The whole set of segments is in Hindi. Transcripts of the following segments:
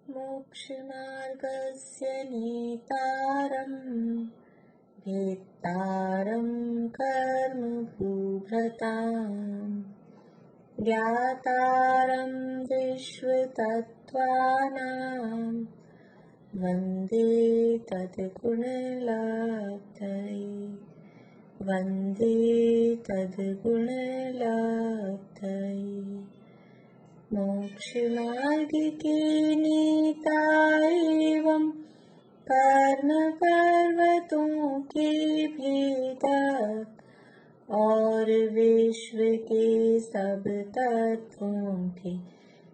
मोक्षमार्गस्य नेतारम् भेत्तारं कर्मभूभृताम् ज्ञातारं विश्वतत्त्वानां वन्दे तद्गुणलब्धये वन्दे तद्गुणलब्धये। मोक्षमार्ग के नेता एवं कर्म पर्वतों के भेदक और विश्व के सब तत्वों के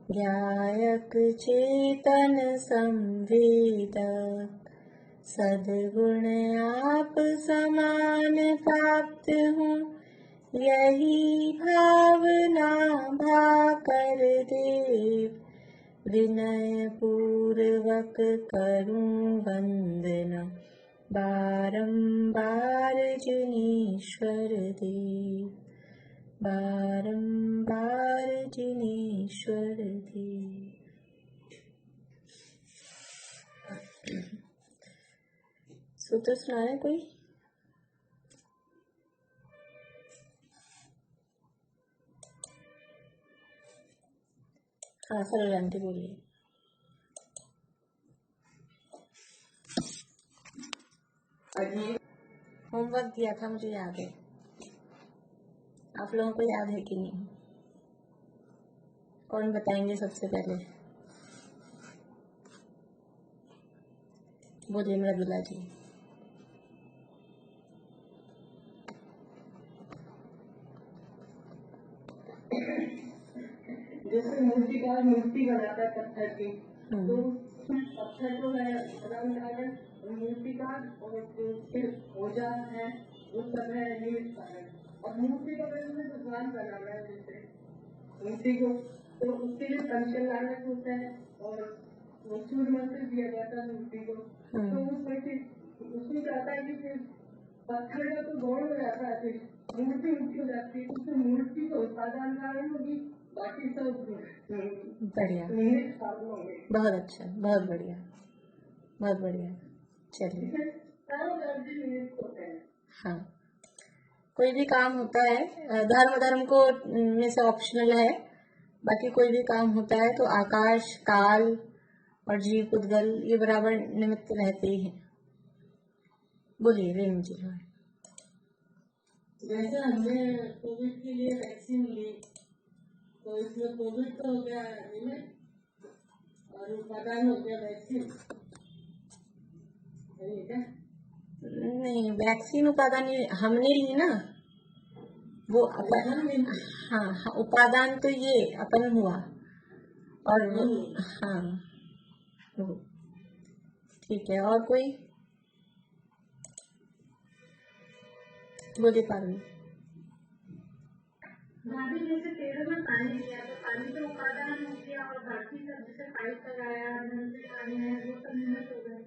ज्ञायक चेतन संवेदक सद्गुण आप समान प्राप्त हों यही भावना भाकर देव विनय पूर्वक करूं वंदना बारंबार जिनेश्वर देव बारंबार जिनेश्वर देव। सूत्र सुना है कोई? हाँ सरल आंटी बोलिए। होमवर्क दिया था मुझे याद है, आप लोगों को याद है कि नहीं? कौन बताएंगे सबसे पहले? बोलिए मृदुला जी। जैसे मूर्तिकार मूर्ति बनाता है पत्थर की, तो पत्थर को है रंग है मूर्तिकार और फिर औजार है वो सब है निमित्त कारण। और मूर्ति का में भगवान बनाना है जैसे मूर्ति को, तो उसके लिए पंचकल्याणक होता है और वो सूर्य मंत्र दिया जाता है मूर्ति को। तो उसमें उसमें चाहता है कि फिर पत्थर का तो गौण हो जाता है, फिर मूर्ति मुक्ति हो जाती है, उसमें मूर्ति को उपादान कारण होगी, बाकी सब बढ़िया, बहुत अच्छा, बहुत बढ़िया, बहुत बढ़िया। चलिए हाँ, कोई भी काम होता है धर्म को में से ऑप्शनल है, बाकी कोई भी काम होता है तो आकाश काल और जीव उद्गल ये बराबर निमित्त रहते ही हैं। बोलिए रेणु जी। जैसे हमने कोविड के लिए वैक्सीन ली तो इसमें कोविड तो हो गया निमित्त और उपादान हो गया वैक्सीन, नहीं वैक्सीन उपादान हमने ली ना, वो अपन हाँ उपादान तो ये अपन हुआ और हाँ ठीक है। और कोई बोलिए पारुल। जैसे पेड़ों में पानी दिया तो पानी तो उपादान हो गया और बाकी सब जैसे पाइप लगाया पानी है वो सब निमित्त हो गए।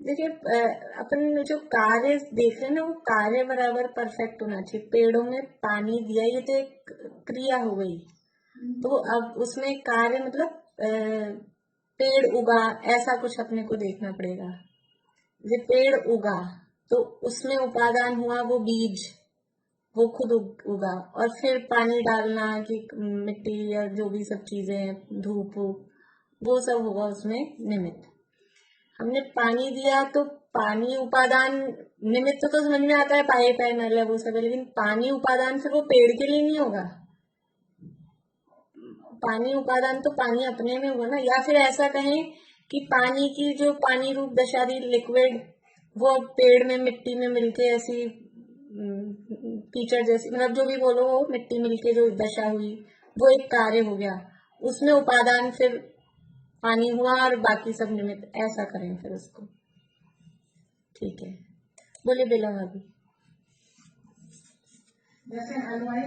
देखिए अपन जो कार्य देख रहे हैं ना वो कार्य बराबर परफेक्ट होना चाहिए। पेड़ों में पानी दिया ये तो एक क्रिया हो गई, तो अब उसमें कार्य मतलब पेड़ उगा ऐसा कुछ अपने को देखना पड़ेगा। जब पेड़ उगा तो उसमें उपादान हुआ वो बीज, वो खुद उगा और फिर पानी डालना कि मिट्टी या जो भी सब चीजें धूप वो सब होगा उसमें निमित्त। हमने पानी दिया तो पानी उपादान निमित्त तो समझ में आता है, पाइप है नल है वो सब है, लेकिन पानी उपादान फिर वो पेड़ के लिए नहीं होगा। पानी उपादान तो पानी अपने में होगा ना। या फिर ऐसा कहें कि पानी की जो पानी रूप दशा रही लिक्विड वो पेड़ में मिट्टी में मिलके ऐसी कीचड़ जैसी मतलब जो भी बोलो वो मिट्टी मिलके जो दशा हुई वो एक कार्य हो गया, उसमें उपादान फिर पानी हुआ और बाकी सब निमित्त। ऐसा करें फिर उसको। ठीक है बोलिए बेला भाभी। जैसे हलवाई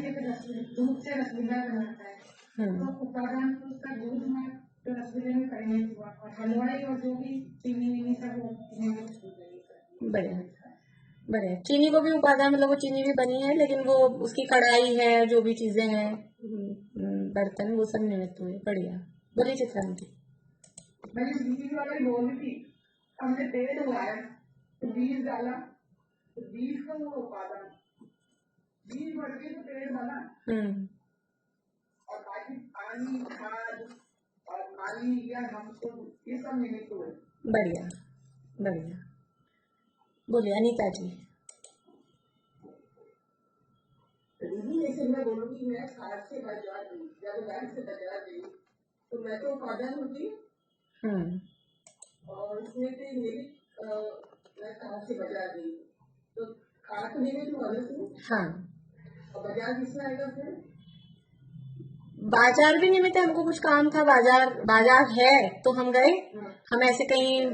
दूध से रसगुल्ला बनाता है तो उपादान तो उसका दूध में तो रसगुल्ले में करने हुआ और हलवाई और जो भी चीनी सब बढ़िया बढ़िया। चीनी को भी उपादान, मतलब वो चीनी भी बनी है, लेकिन वो उसकी कढ़ाई है, जो भी चीजें हैं, बर्तन, वो सब निमित्त हुए। बढ़िया। बोलिए चित्रांति। मैंने बीज वाला ही बोल रही थी, हमने पेड़ उगाया तो बीज डाला, तो बीज का वो उपादान, बीज बढ़ के तो पेड़ बना, और बाकी पानी, खाद और पानी या हमको, ये सब निमित्त हुए। बढ़िया बढ़िया। बोलिए अनीता जी। दीदी जैसे मैं बोलूंगी मैं खाद से बाजार गई या तो बैंक से बाजार गई, तो मैं तो उपादान होगी और उसमें से निमित्त मैं खाद से बाजार गई, तो खाद तो निमित्त हुआ ना। हाँ। और बाजार किसमें आएगा फिर? बाजार भी निमित्त है, हमको कुछ काम था, बाजार है तो हम गए। हम ऐसे कहीं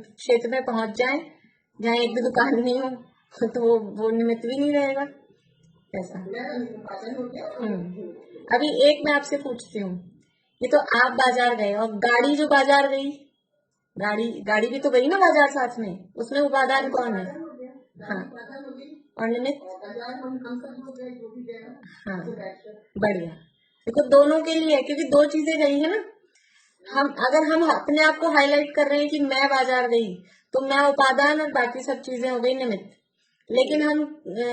क्षेत्र में पहुंच जाए जहाँ एक भी दुकान नहीं हो, तो वो निमित्त भी नहीं रहेगा ऐसा। अभी एक मैं आपसे पूछती हूँ, ये तो आप बाजार गए, और गाड़ी जो बाजार गई, गाड़ी भी तो गई ना बाजार साथ में, उसमें उपादान कौन है? हाँ। और निमित्त? हाँ। बढ़िया। देखो दोनों के लिए, क्योंकि दो चीजें गई है ना। अगर हम अपने आप को हाईलाइट कर रहे हैं कि मैं बाजार गई, तो मैं उपादान और बाकी सब चीजें हो गई निमित्त। लेकिन हम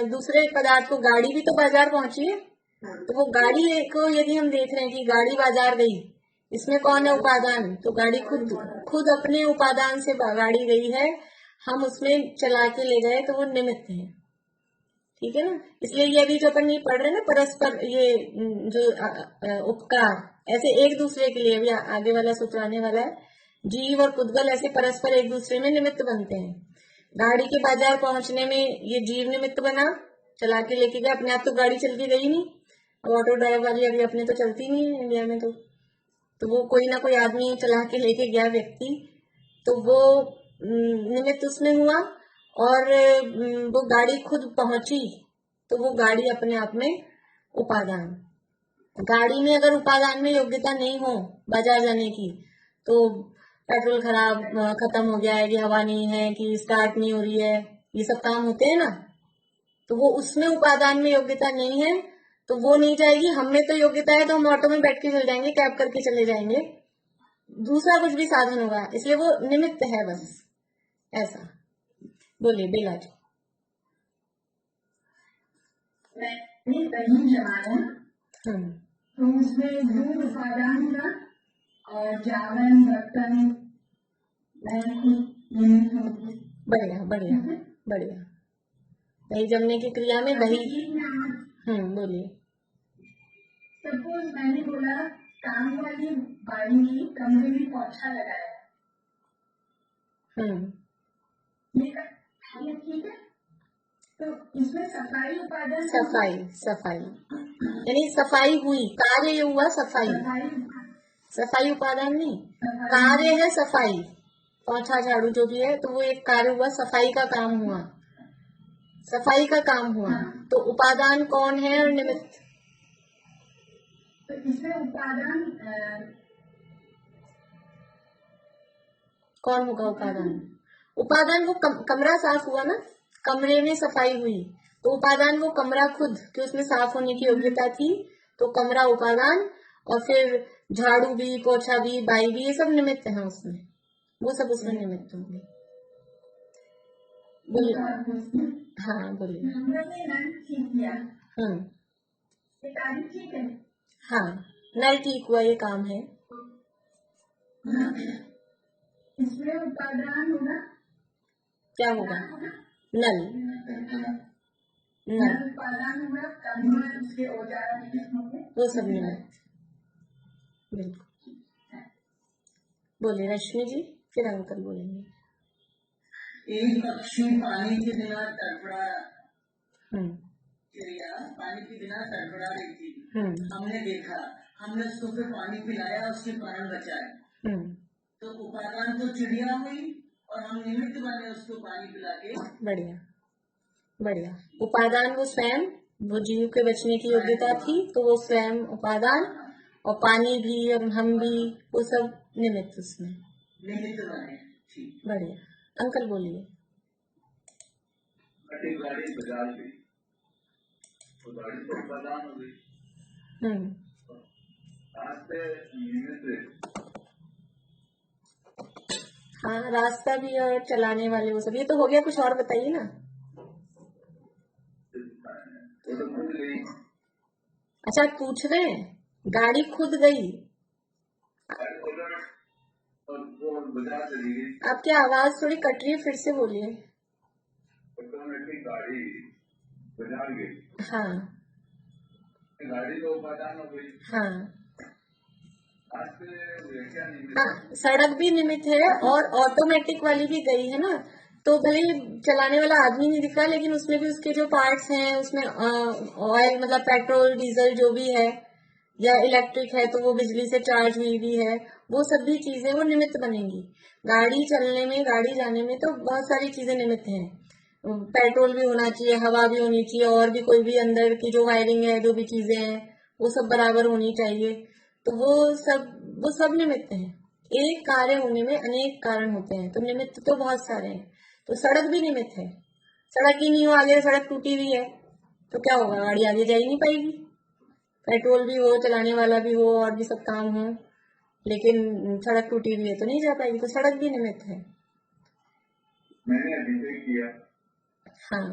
दूसरे पदार्थ को, गाड़ी भी तो बाजार पहुंची है, तो वो गाड़ी को यदि हम देख रहे हैं कि गाड़ी बाजार गई, इसमें कौन है उपादान? तो गाड़ी खुद अपने उपादान से गाड़ी गई है, हम उसमें चला के ले गए, तो वो निमित्त है। ठीक है ना। इसलिए ये अभी जो अपन ये पढ़ रहे हैं ना, परस्पर ये जो उपकार, ऐसे एक दूसरे के लिए, अभी आगे वाला सूत्र आने वाला है, जीव और पुद्गल ऐसे परस्पर एक दूसरे में निमित्त बनते हैं। गाड़ी के बाजार पहुंचने में ये जीव निमित्त बना, चला के लेके गया, अपने आप तो गाड़ी चल के गई नहीं। अब ऑटो ड्राइवर वाली अभी अपने तो चलती नहीं है इंडिया में, तो वो कोई ना कोई आदमी चला के लेके गया व्यक्ति, तो वो निमित्त उसमें हुआ। और वो गाड़ी खुद पहुंची, तो वो गाड़ी अपने आप में उपादान। गाड़ी में अगर उपादान में योग्यता नहीं हो बाजार जाने की, तो पेट्रोल खत्म हो गया है, कि हवा नहीं है, कि स्टार्ट नहीं हो रही है, ये सब काम होते हैं ना, तो वो उसमें उपादान में योग्यता नहीं है, तो वो नहीं जाएगी। हम में तो योग्यता है, तो हम ऑटो में बैठ के चले जाएंगे, कैब करके चले जाएंगे, दूसरा कुछ भी साधन होगा, इसलिए वो निमित्त है बस, ऐसा। बोलिए बेला जी। मैंने दही जमाया, तो उसमें दूध उपादान था और जावन बर्तन बढ़िया बढ़िया बढ़िया। दही जमने की क्रिया में दही। बोलिए। सपोज मैंने बोला काम वाली बाड़ी की कमरे में पोछा लगाया, ठीक है, तो इसमें सफाई उपादान, सफाई यानी सफाई हुई, कार्य हुआ सफाई उपादान नहीं, कार्य है सफाई, पोछा झाड़ू जो भी है, तो वो एक कार्य हुआ, सफाई का काम हुआ, तो उपादान कौन है और निमित्त? तो इसमें उपादान कौन होगा? उपादान वो कमरा साफ हुआ ना, कमरे में सफाई हुई, तो उपादान वो कमरा खुद, कि उसमें साफ होने की योग्यता थी, तो कमरा उपादान, और फिर झाड़ू भी, पोछा भी, बाई भी, ये सब निमित्त है उसमें, वो सब उसमें निमित्त होंगे। बोलिए। हाँ बोलिए। ठीक है। हाँ, नल ठीक हुआ, ये काम है। इसमें उपादान होगा, क्या होगा? नल उपादान होगा, उसके औजार वो सब निमित्त। बिल्कुल। बोलिए रश्मि जी, फिर अंकल बोलेंगे। एक पक्षी पानी के बिना तड़फड़ा, चिड़िया पानी के बिना तड़फड़ा रही थी, हमने देखा, हमने उसको फिर पानी पिलाया, उसके प्राण बचाए, तो उपादान तो चिड़िया हुई और हम निमित्त बने उसको पानी पिला के। बढ़िया। उपादान वो स्वयं, वो जीव के बचने की योग्यता थी, तो वो स्वयं उपादान, और पानी भी और हम भी, वो सब निमित्त उसमें निमित्त बने। बढ़िया। अंकल बोलिए। गाड़ी बाजार गई तो गाड़ी तो प्रदान हो गई हाँ, रास्ता भी और चलाने वाले वो सब, ये तो हो गया। कुछ और बताइए ना। अच्छा, आप पूछ रहे हैं गाड़ी खुद गई। आपकी आवाज थोड़ी कट रही है, फिर से बोलिए। गाड़ी बाजार गई। हाँ, गाड़ी तो उपादान हो गई। हाँ, हाँ, सड़क भी निमित्त है और ऑटोमेटिक वाली भी गई है ना। तो भले चलाने वाला आदमी नहीं दिख रहा, लेकिन उसमें भी उसके जो पार्ट्स हैं, उसमें ऑयल मतलब पेट्रोल डीजल जो भी है, या इलेक्ट्रिक है तो वो बिजली से चार्ज हुई भी है, वो सब भी चीजें वो निमित्त बनेंगी। गाड़ी चलने में, गाड़ी जाने में तो बहुत सारी चीजें निमित्त हैं। पेट्रोल भी होना चाहिए, हवा भी होनी चाहिए, और भी कोई भी अंदर की जो वायरिंग है, जो भी चीजें हैं, वो सब बराबर होनी चाहिए। तो वो सब निमित्त हैं। एक कार्य होने में अनेक कारण होते हैं, तो निमित्त तो बहुत सारे हैं। तो सड़क भी निमित्त है। सड़क ही नहीं हो, आगे सड़क टूटी हुई है तो क्या होगा, गाड़ी आगे जा ही नहीं पाएगी। पेट्रोल भी हो, चलाने वाला भी हो, और भी सब काम हो, लेकिन सड़क टूटी हुई है तो नहीं जा पाएगी। तो सड़क भी निमित्त है। मैंने अभिषेक किया। हाँ,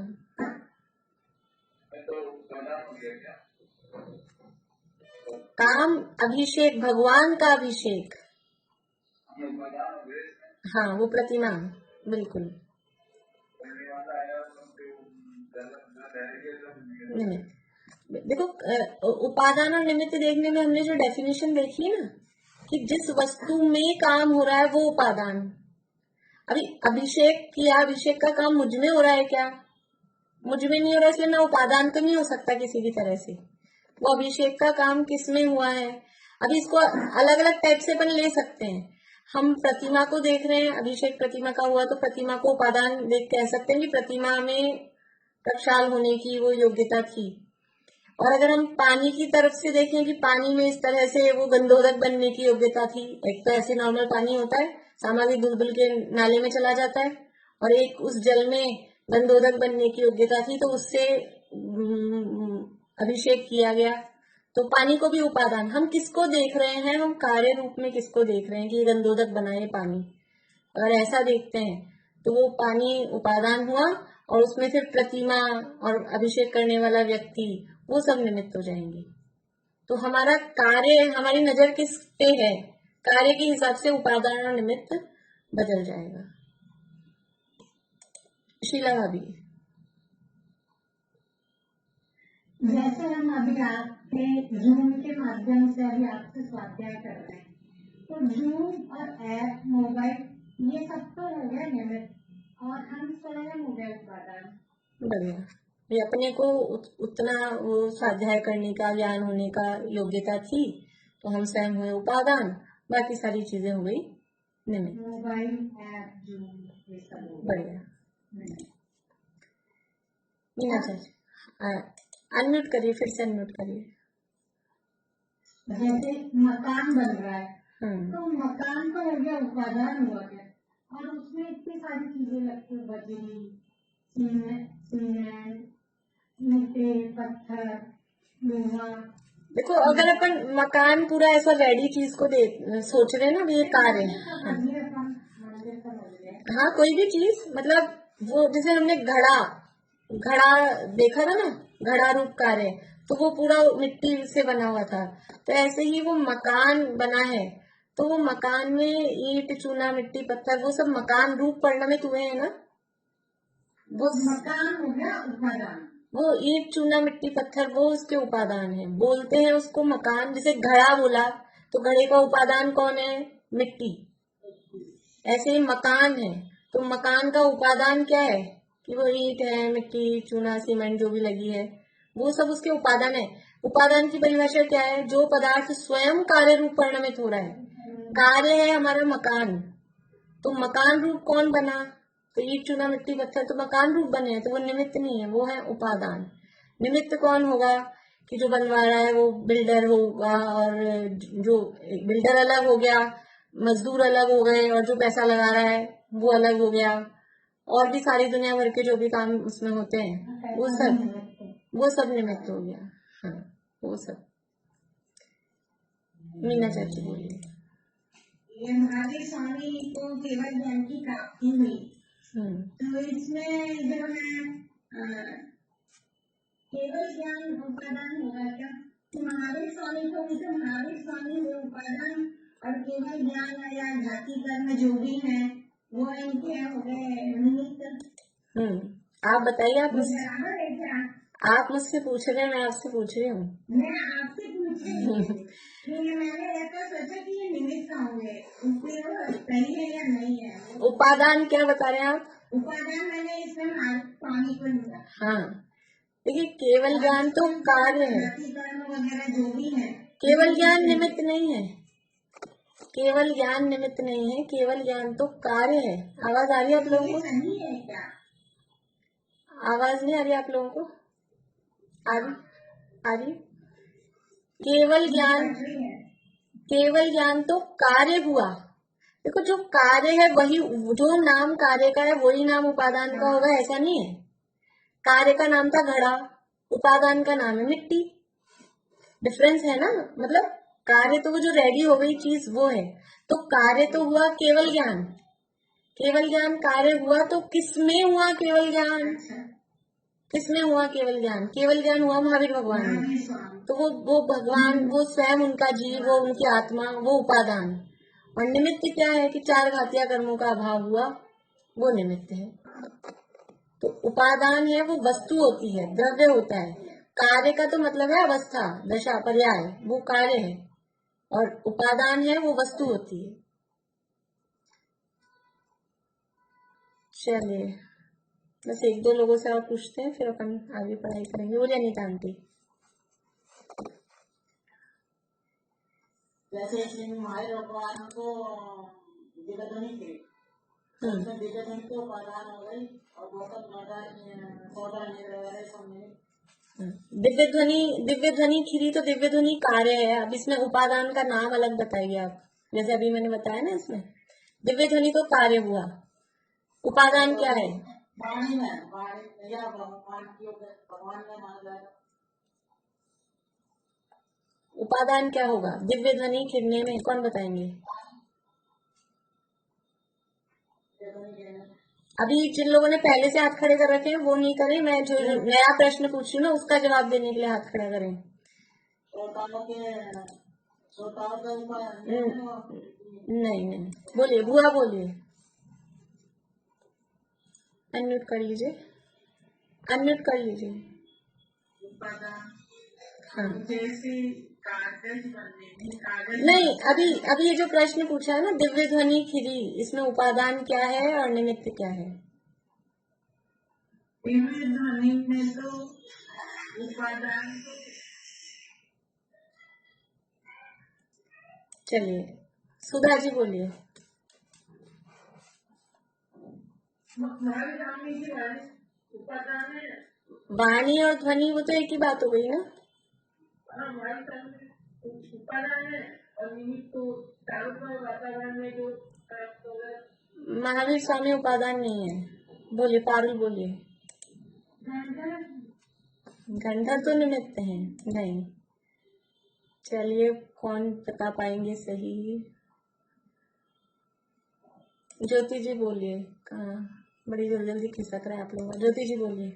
तो हो गया क्या? काम अभिषेक, भगवान का अभिषेक। हाँ, वो प्रतिमा, बिल्कुल निमित्त। देखो, उपादान और निमित्त देखने में हमने जो डेफिनेशन देखी है ना, कि जिस वस्तु में काम हो रहा है वो उपादान। अभी अभिषेक किया, अभिषेक का काम मुझ में हो रहा है क्या? मुझ में नहीं हो रहा, इसलिए मैं उपादान तो नहीं हो सकता किसी भी तरह से। वो अभिषेक का काम किस में हुआ है? अभी इसको अलग अलग टाइप से अपन ले सकते हैं। हम प्रतिमा को देख रहे हैं, अभिषेक प्रतिमा का हुआ तो प्रतिमा को उपादान देख कह सकते हैं कि प्रतिमा में प्रक्षाल होने की वो योग्यता थी। और अगर हम पानी की तरफ से देखें कि पानी में इस तरह से वो गंधोदक बनने की योग्यता थी। एक तो ऐसे नॉर्मल पानी होता है, सामग्री धुल के नाले में चला जाता है, और एक उस जल में गंधोदक बनने की योग्यता थी, तो उससे अभिषेक किया गया। तो पानी को भी उपादान, हम किसको देख रहे हैं, हम कार्य रूप में किसको देख रहे हैं कि गंधोदक बना है पानी। अगर ऐसा देखते हैं तो वो पानी उपादान हुआ, और उसमें फिर प्रतिमा और अभिषेक करने वाला व्यक्ति, वो सब निमित्त हो जाएंगे। तो हमारा कार्य, हमारी नजर किस पे है, कार्य के हिसाब से उपादान और निमित्त बदल जाएगा। शीला भाभी, जैसे हम अभी आपके जूम के माध्यम से अभी आपसे स्वाध्याय कर रहे हैं, तो जूम और ऐप, मोबाइल, ये सब तो हो गया निमित्त, और हम स्वयं हो गए उपादान। बढ़िया। ये अपने को उतना वो स्वाध्याय करने का, ज्ञान होने का योग्यता थी, तो हम स्वयं हुए उपादान, बाकी सारी चीजें हो गई निमित्त। मोबाइल, ऐप, जूम, ये सब बढ़िया। मीना चाची, अनम्यूट करिए, फिर से अनम्यूट करिए। जैसे मकान बन रहा है, तो मकान तो हो गया उपादान हुआ गया, और उसमें इतनी सारी चीजें लगती है, बजरी, सीमेंट, मिट्टी, पत्थर, लोहा। देखो, अगर अपन मकान पूरा ऐसा रेडी चीज को सोच रहे हैं ना, ये कार्य, हाँ, कोई भी चीज, मतलब वो जैसे हमने घड़ा देखा था ना, घड़ा रूप कार्य, तो वो पूरा मिट्टी से बना हुआ था। तो ऐसे ही वो मकान बना है, तो वो मकान में ईंट, चूना, मिट्टी, पत्थर, वो सब मकान रूप परिणमित हुए हैं ना। वो मकान हो गया उपादान, वो ईंट, चूना, मिट्टी, पत्थर, वो उसके उपादान है, बोलते हैं उसको मकान। जैसे घड़ा बोला तो घड़े का उपादान कौन है? मिट्टी। ऐसे ही मकान है, तो मकान का उपादान क्या है? कि वो ईंट है, मिट्टी, चूना, सीमेंट जो भी लगी है, वो सब उसके उपादान है। उपादान की परिभाषा क्या है? जो पदार्थ स्वयं कार्य रूप परिणमित हो रहा है। कार्य है हमारा मकान, तो मकान रूप कौन बना? तो ईंट, चूना, मिट्टी, पत्थर तो मकान रूप बने हैं, तो वो निमित्त नहीं है, वो है उपादान। निमित्त कौन होगा? कि जो बनवा रहा है वो बिल्डर होगा, और जो बिल्डर अलग हो गया, मजदूर अलग हो गए, और जो पैसा लगा रहा है वो अलग हो गया, और भी सारी दुनिया भर के जो भी काम उसमें होते हैं वो सब निमित्त हो गया। हाँ, वो सब। मीना चाची बोलिए। ये महावीर स्वामी को केवल ज्ञान की प्राप्ति हुई, तो इसमें जो है केवल ज्ञान उपादान होगा क्या? महावीर स्वामी को तो महावीर स्वामी वो उपादान और केवल ज्ञान या जाति कर्म जो भी है वो इनके हो गए निमित्त। आप बताइए, आप बराबर है क्या? आप मुझसे पूछ रहे हैं, मैं आपसे पूछ रही हूँ। मैं आपसे पूछ रही हूँ। मैंने ऐसा सोचा कि ये निमित्त होंगे, सही है या नहीं है? उपादान क्या बता रहे हैं आप? उपादान मैंने इसमें पानी को लिया। हाँ, देखिए केवल ज्ञान तो कार्य है, वगैरह जो भी है, केवल ज्ञान निमित्त नहीं है। केवल ज्ञान निमित्त नहीं है, केवल ज्ञान तो कार्य है। आवाज आ रही है आप लोगों को? सही है क्या? आवाज नहीं आ रही आप लोगों को? आ रही? केवल ज्ञान तो कार्य हुआ। देखो, जो कार्य है वही, जो नाम कार्य का है वही नाम उपादान का होगा, ऐसा नहीं है। कार्य का नाम था घड़ा, उपादान का नाम है मिट्टी। डिफरेंस है ना। मतलब कार्य तो वो जो रेडी हो गई चीज वो है, तो कार्य तो हुआ केवल ज्ञान। केवल ज्ञान कार्य हुआ, तो किसमें हुआ केवल ज्ञान? किसमें हुआ केवल ज्ञान? केवल ज्ञान हुआ महावीर भगवान में। तो वो भगवान, वो स्वयं उनका जीव, वो उनकी आत्मा, वो उपादान। और निमित्त क्या है कि 4 घातिया कर्मों का अभाव हुआ, वो निमित्त है। तो उपादान है वो वस्तु होती है, द्रव्य होता है। कार्य का तो मतलब है अवस्था, दशा, पर्याय, वो कार्य है। और उपादान है वो वस्तु होती है। चलिए, बस 1-2 लोगों से और पूछते हैं, फिर अपन आगे पढ़ाई करेंगे। बोलिए अनीता आंटी। जैसे महावीर भगवान को दिव्यध्वनि थी, उसमें दिव्यध्वनि तो उपादान हो गई और दिव्य ध्वनि खिरी तो दिव्य ध्वनि कार्य है। अब इसमें उपादान का नाम अलग बताइए आप। जैसे अभी मैंने बताया ना, इसमें दिव्य ध्वनि तो कार्य हुआ, उपादान क्या है? वाणी में, वाणी या भगवान में माना जाएगा। उपादान क्या होगा दिव्य ध्वनि खिरने में? कौन बताएंगे? अभी जिन लोगों ने पहले से हाथ खड़े कर रखे हैं वो नहीं करें। मैं जो नया प्रश्न पूछ रही हूँ ना, उसका जवाब देने के लिए हाथ खड़ा करें। नहीं, बोलिए बुआ, बोलिए। अनम्यूट कर लीजिए, अनम्यूट कर लीजिए। हाँ, नहीं, अभी ये जो प्रश्न पूछा है ना, दिव्य ध्वनि खिरी, इसमें उपादान क्या है और निमित्त क्या है? दिव्य ध्वनि में तो उपादान। चलिए, सुधा जी बोलिए। वाणी और ध्वनि वो तो एक ही बात हो गई ना। उपादान है और निमित्त तो वातावरण में जो महावीर स्वामी उपादान नहीं है। बोलिए पारुल, बोलिए। गंधर तो निमित्त है। नहीं, चलिए, कौन बता पाएंगे सही? ज्योति जी बोलिए। कहाँ बड़ी जल्दी खिसक रहे हैं आप लोग। ज्योति जी बोलिए।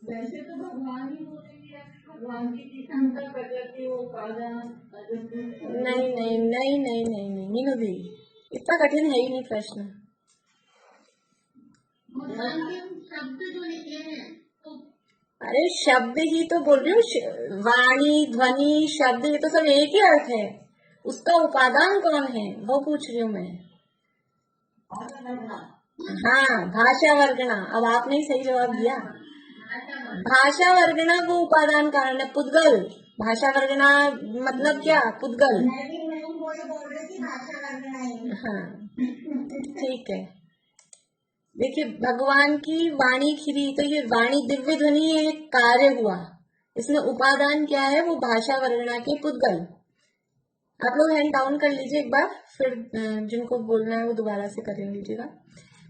वैसे तो भगवान ही बोलेंगे, भगवान की शंकर प्रकृति उपादान। नहीं, मीनू दी, इतना कठिन है ही नहीं प्रश्न। शब्द जो लिखे हैं, अरे शब्द ही तो बोल रही हूँ, वाणी, ध्वनि, शब्द, ये तो सब एक ही अर्थ है। उसका उपादान कौन है वो पूछ रही हूँ मैं। हाँ, भाषा वर्गणा। अब आपने ही सही जवाब दिया। भाषा वर्गणा वो उपादान कारण है। पुद्गल, भाषा वर्गणा मतलब क्या? पुद्गल। हाँ, ठीक है। देखिए, भगवान की वाणी खिरी, तो ये वाणी दिव्य ध्वनि एक कार्य हुआ। इसमें उपादान क्या है? वो भाषा वर्गणा के पुद्गल। आप लोग हैंड डाउन कर लीजिए एक बार, फिर जिनको बोलना है वो दोबारा से कर लीजिएगा।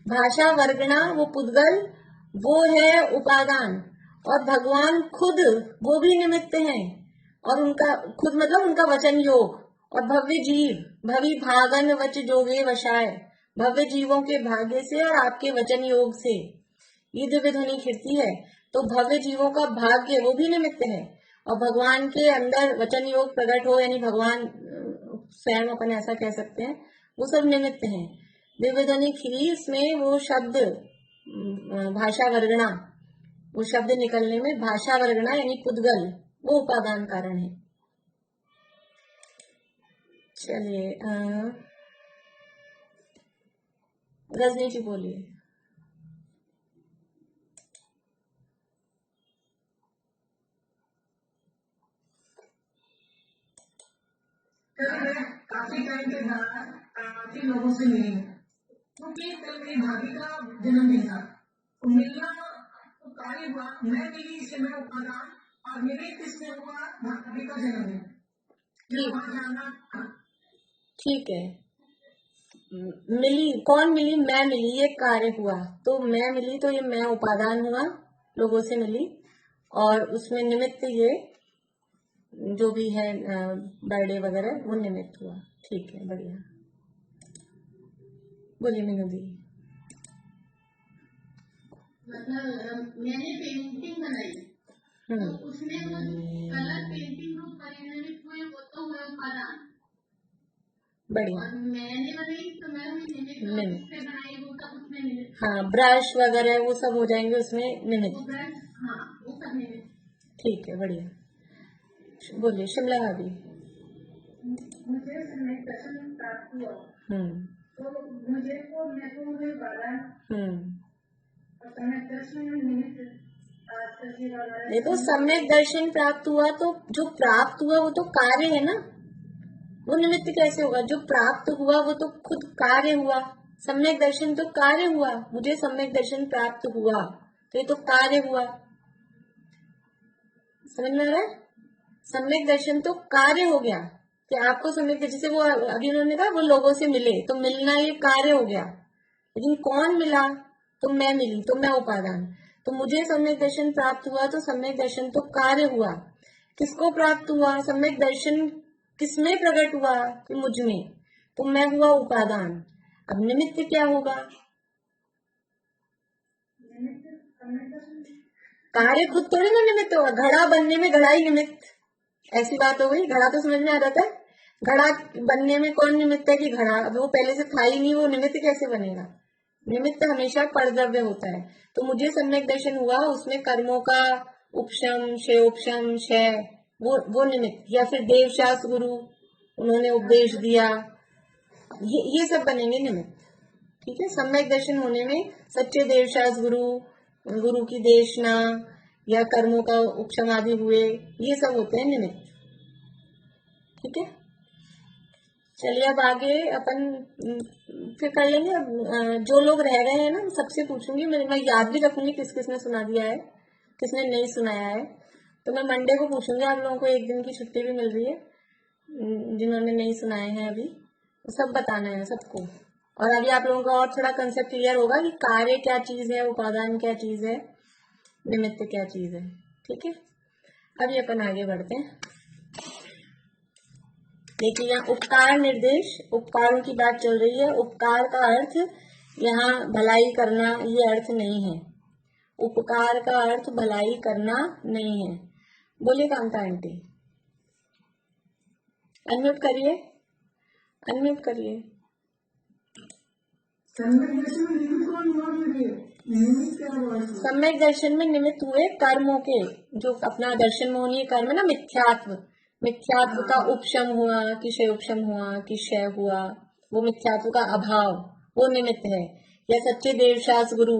भाषा वर्गणा वो पुद्गल, वो है उपादान, और भगवान खुद वो भी निमित्त हैं, और उनका खुद मतलब उनका वचन योग, और भव्य जीव भवि भागन वच जोगे वशाय, भव्य जीवों के भाग्य से और आपके वचन योग से ये दिव्य ध्वनि खिड़ती है। तो भव्य जीवों का भाग्य वो भी निमित्त है, और भगवान के अंदर वचन योग प्रकट हो, यानी भगवान स्वयं अपन ऐसा कह सकते हैं, वो सब निमित्त हैं। दिव्य ध्वनि खिली, इसमें वो शब्द भाषा वर्गणा, वो शब्द निकलने में भाषा वर्गणा यानी पुद्गल वो उपादान कारण है। चलिए रजनी जी बोलिए। काफी टाइम के बाद काफी लोगों से मिली हूँ, क्योंकि कल मेरी भाभी का जन्मदिन था, तो मिलना तो कार्य हुआ, मैं मिली इससे मैं उपादान, और मेरे किसने हुआ भाभी का जन्मदिन, ठीक जाना। ठीक है। मिली कौन मिली? मैं मिली, ये कार्य हुआ, तो मैं मिली तो ये मैं उपादान हुआ, लोगों से मिली, और उसमें निमित्त ये जो भी है बर्थडे वगैरह वो निमित्त हुआ। ठीक है, बढ़िया। बोलिए मीनू दी। मतलब मैंने पेंटिंग बनाई, तो उसमें वो कलर पेंटिंग को परिणमित हुए, वो तो हुए उपादान। बढ़िया। और मैंने बनाई तो मैं निमित्त से बनाई, वो सब उसमें निमित्त। हाँ, ब्रश वगैरह वो सब हो जाएंगे उसमें निमित्त। हाँ, वो सब निमित्त। ठीक है, बढ़िया। बोलिए शिमला भाभी। मुझे समय दर्शन प्राप्त हुआ, तो मुझे को मैं तो मुझे बाला समय दर्शन निमित्त देखो, सम्यक दर्शन प्राप्त हुआ तो जो प्राप्त हुआ वो तो कार्य है ना, वो निमित्त कैसे होगा? जो प्राप्त हुआ वो तो खुद कार्य हुआ। सम्यक दर्शन तो कार्य हुआ, मुझे सम्यक दर्शन प्राप्त हुआ तो ये तो कार्य हुआ। समझ में आ रहा है? सम्यक दर्शन तो कार्य हो गया कि आपको सम्यक, जैसे वो अभी उन्होंने कहा वो लोगों से मिले, तो मिलना ये कार्य हो गया। लेकिन कौन मिला? तो मैं मिली, तो मैं उपादान। तो मुझे सम्यक दर्शन प्राप्त हुआ तो सम्यक दर्शन तो कार्य हुआ। किसको प्राप्त हुआ? सम्यक दर्शन किसमें प्रकट हुआ? कि मुझ में, तो मैं हुआ उपादान। अब निमित्त क्या होगा? कार्य खुद थोड़ी ना निमित्त होगा, घड़ा बनने में घड़ा ही निमित्त, ऐसी बात हो गई। घड़ा तो समझ में आ जाता है, घड़ा बनने में कौन निमित्त है? कि घड़ा, अब वो पहले से था ही नहीं, वो निमित्त कैसे बनेगा? निमित्त हमेशा परद्रव्य होता है। तो मुझे सम्यक दर्शन हुआ, उसमें कर्मों का उपशम क्षयोपशम क्षय वो निमित्त, या फिर देवशास्त्र गुरु उन्होंने उपदेश दिया, ये सब बनेंगे निमित्त। ठीक है, सम्यक दर्शन होने में सच्चे देवशास्त्र गुरु की देशना या कर्मों का उपशम आदि हुए, ये सब होते हैं निमित्त। ठीक है, चलिए अब आगे अपन फिर कर लेंगे। अब जो लोग रह गए हैं ना, सबसे पूछूंगी, मैं याद भी रखूंगी किस किसने सुना दिया है, किसने नहीं सुनाया है। तो मैं मंडे को पूछूंगी, आप लोगों को एक दिन की छुट्टी भी मिल रही है, जिन्होंने नहीं सुनाए हैं अभी सब बताना है सबको। और अभी आप लोगों का और थोड़ा कंसेप्ट क्लियर होगा कि कार्य क्या चीज है, उपादान क्या चीज है, निमित्त क्या चीज है। ठीक है, अभी अपन आगे बढ़ते हैं। देखिए यहाँ उपकार निर्देश, उपकारों की बात चल रही है। उपकार का अर्थ यहाँ भलाई करना, ये अर्थ नहीं है। उपकार का अर्थ भलाई करना नहीं है। बोलिए कांता आंटी, अनम्यूट करिए, अनम्यूट करिए। सम्यक दर्शन में निमित्त हुए कर्मों के, जो अपना दर्शन में होनी है कर्म ना, मिथ्यात्व का उपशम हुआ कि क्षय उपशम हुआ कि क्षय हुआ, वो मिथ्यात्व का अभाव वो निमित्त है। या सच्चे देवशास्त्र गुरु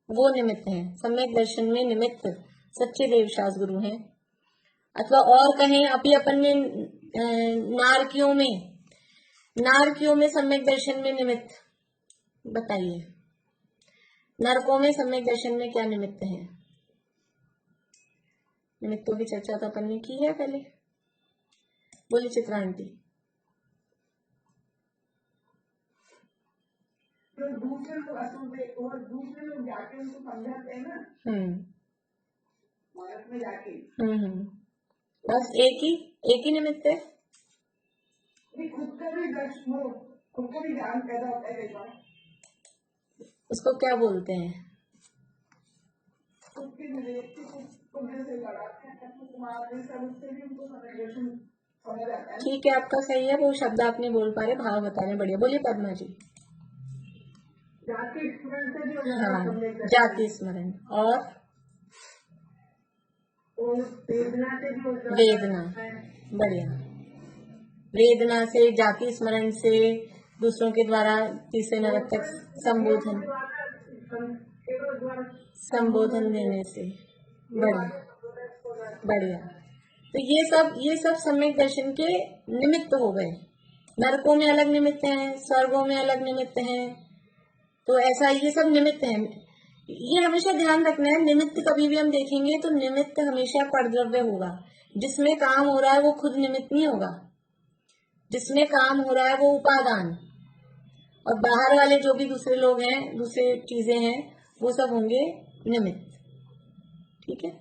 वो निमित्त है। सम्यक दर्शन में निमित्त सच्चे देवशास्त्र गुरु हैं। अथवा और कहें, अभी अपन ने नारकियों में सम्यक दर्शन में निमित्त बताइए, नरकों में सम्यक दर्शन में क्या निमित्त है? निमित्तों की चर्चा तो अपन ने की है पहले। बोलिए चित्रा आंटी। जो दूसरे लोग असुर देख और दूसरे लोग जाके उनको समझाते हैं ना भारत में जाके, बस एक ही निमित्त है। ये खुद का भी दर्शन हो, खुद का भी ज्ञान पैदा होता है कई बार। उसको क्या बोलते हैं? खुद के विवेक को से लड़ाते हैं, तुम्हारे सब उससे भी उनको दर्शन समझ आता है। ठीक है, आपका सही है, वो शब्द आप नहीं बोल पा रहे, भाव बता रहे, बढ़िया। बोलिए पद्मा जी। जाति स्मरण से भी हो जाता है। हाँ, जाति स्मरण और वेदना से भी हो जाता है। वेदना, बढ़िया। वेदना से, जाति स्मरण से, दूसरों के द्वारा तीसरे नरक तक संबोधन देने से, बढ़िया। तो ये सब सम्यक दर्शन के निमित्त हो गए। नरकों में अलग निमित्त हैं, स्वर्गों में अलग निमित्त हैं, तो ऐसा ये सब निमित्त हैं। ये हमेशा ध्यान रखना है, निमित्त कभी भी हम देखेंगे तो निमित्त हमेशा परद्रव्य होगा। जिसमें काम हो रहा है वो खुद निमित्त नहीं होगा, जिसमें काम हो रहा है वो उपादान, और बाहर वाले जो भी दूसरे लोग हैं, दूसरे चीजें हैं, वो सब होंगे निमित्त। ठीक है,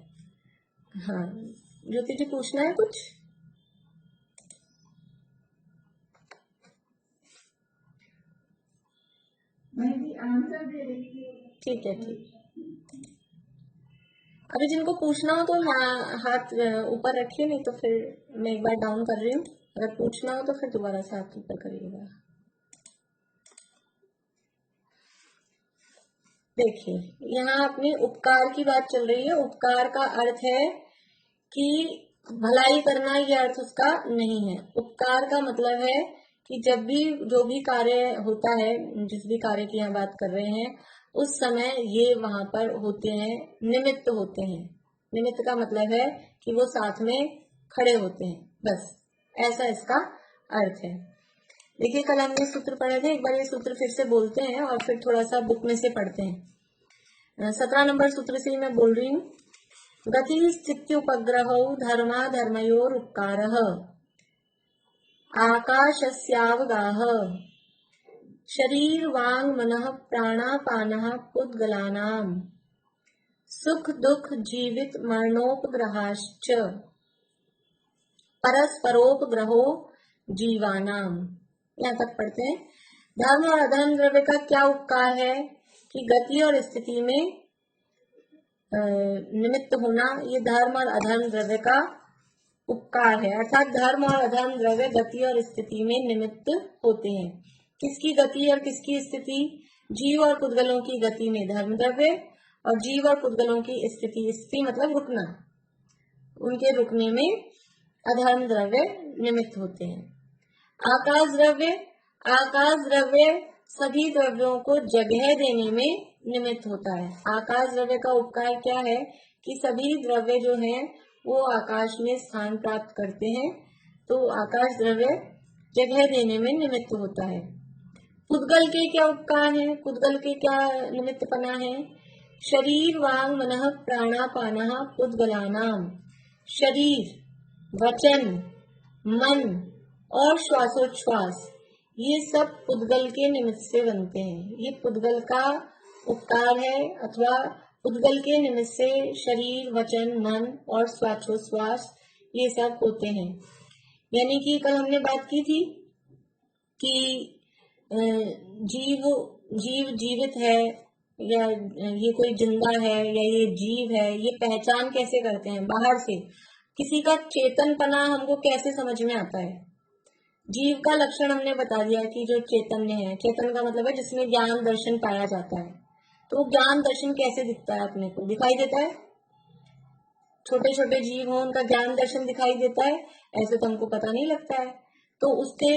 हाँ। ज्योति जी पूछना है कुछ? मैं भी आंसर दे रही हूँ। ठीक है, ठीक। अभी जिनको पूछना हो तो हाथ ऊपर रखिए, नहीं तो फिर मैं एक बार डाउन कर रही हूँ। अगर पूछना हो तो फिर दोबारा से हाथ ऊपर करिएगा। देखिए, यहाँ अपनी उपकार की बात चल रही है। उपकार का अर्थ है कि भलाई करना, ये अर्थ उसका नहीं है। उपकार का मतलब है कि जब भी जो भी कार्य होता है, जिस भी कार्य की यहाँ बात कर रहे हैं, उस समय ये वहां पर होते हैं, निमित्त होते हैं। निमित्त का मतलब है कि वो साथ में खड़े होते हैं, बस ऐसा इसका अर्थ है। देखिए, कल हमने सूत्र पढ़े थे, एक बार ये सूत्र फिर से बोलते हैं और फिर थोड़ा सा बुक में से पढ़ते हैं। 17 नंबर सूत्र से मैं बोल रही हूँ। गति स्थित्युपग्रहौ धर्मा धर्मयोर उपकारः आकाशस्यावगाह शरीर वांग मनः प्राणापानः पुद्गलानाम सुख दुख जीवित मरणोपग्रहाश्च परस्परोपग्रहो जीवानाम। यहाँ तक पढ़ते हैं। धर्म और अधर्म द्रव्य का क्या उपकार है कि गति और स्थिति में निमित्त होना, ये धर्म और अधर्म द्रव्य का उपकार है। अर्थात धर्म और अधर्म द्रव्य गति और स्थिति में निमित्त होते हैं। किसकी गति और किसकी स्थिति? जीव और पुद्गलों की गति में धर्म द्रव्य, और जीव और पुद्गलों की स्थिति मतलब रुकना, उनके रुकने में अधर्म द्रव्य निमित्त होते हैं। आकाश द्रव्य सभी द्रव्यों को जगह देने में निमित्त होता है। आकाश द्रव्य का उपकार क्या है कि सभी द्रव्य जो हैं वो आकाश में स्थान प्राप्त करते हैं, तो आकाश द्रव्य जगह देने में निमित्त होता है। पुद्गल के क्या उपकार है? पुद्गल के क्या निमित्तपना है? शरीर वांग मनः प्राणापानः पुद्गलानाम। शरीर, वचन, मन और श्वासोच्छ्वास, ये सब पुद्गल के निमित्त से बनते हैं। ये पुद्गल का उपकार है, अथवा पुद्गल के निमित्त से शरीर, वचन, मन और श्वासोच्छ्वास ये सब होते हैं। यानी कि कल हमने बात की थी कि जीव जीवित है या ये कोई जिंदा है या ये जीव है, ये पहचान कैसे करते हैं? बाहर से किसी का चेतनपना हमको कैसे समझ में आता है? जीव का लक्षण हमने बता दिया कि जो चैतन्य है, चेतन का मतलब है जिसमें ज्ञान दर्शन पाया जाता है। तो ज्ञान दर्शन कैसे दिखता है? अपने को दिखाई देता है। छोटे छोटे जीव हो, उनका ज्ञान दर्शन दिखाई देता है, ऐसे तो हमको पता नहीं लगता है। तो उसके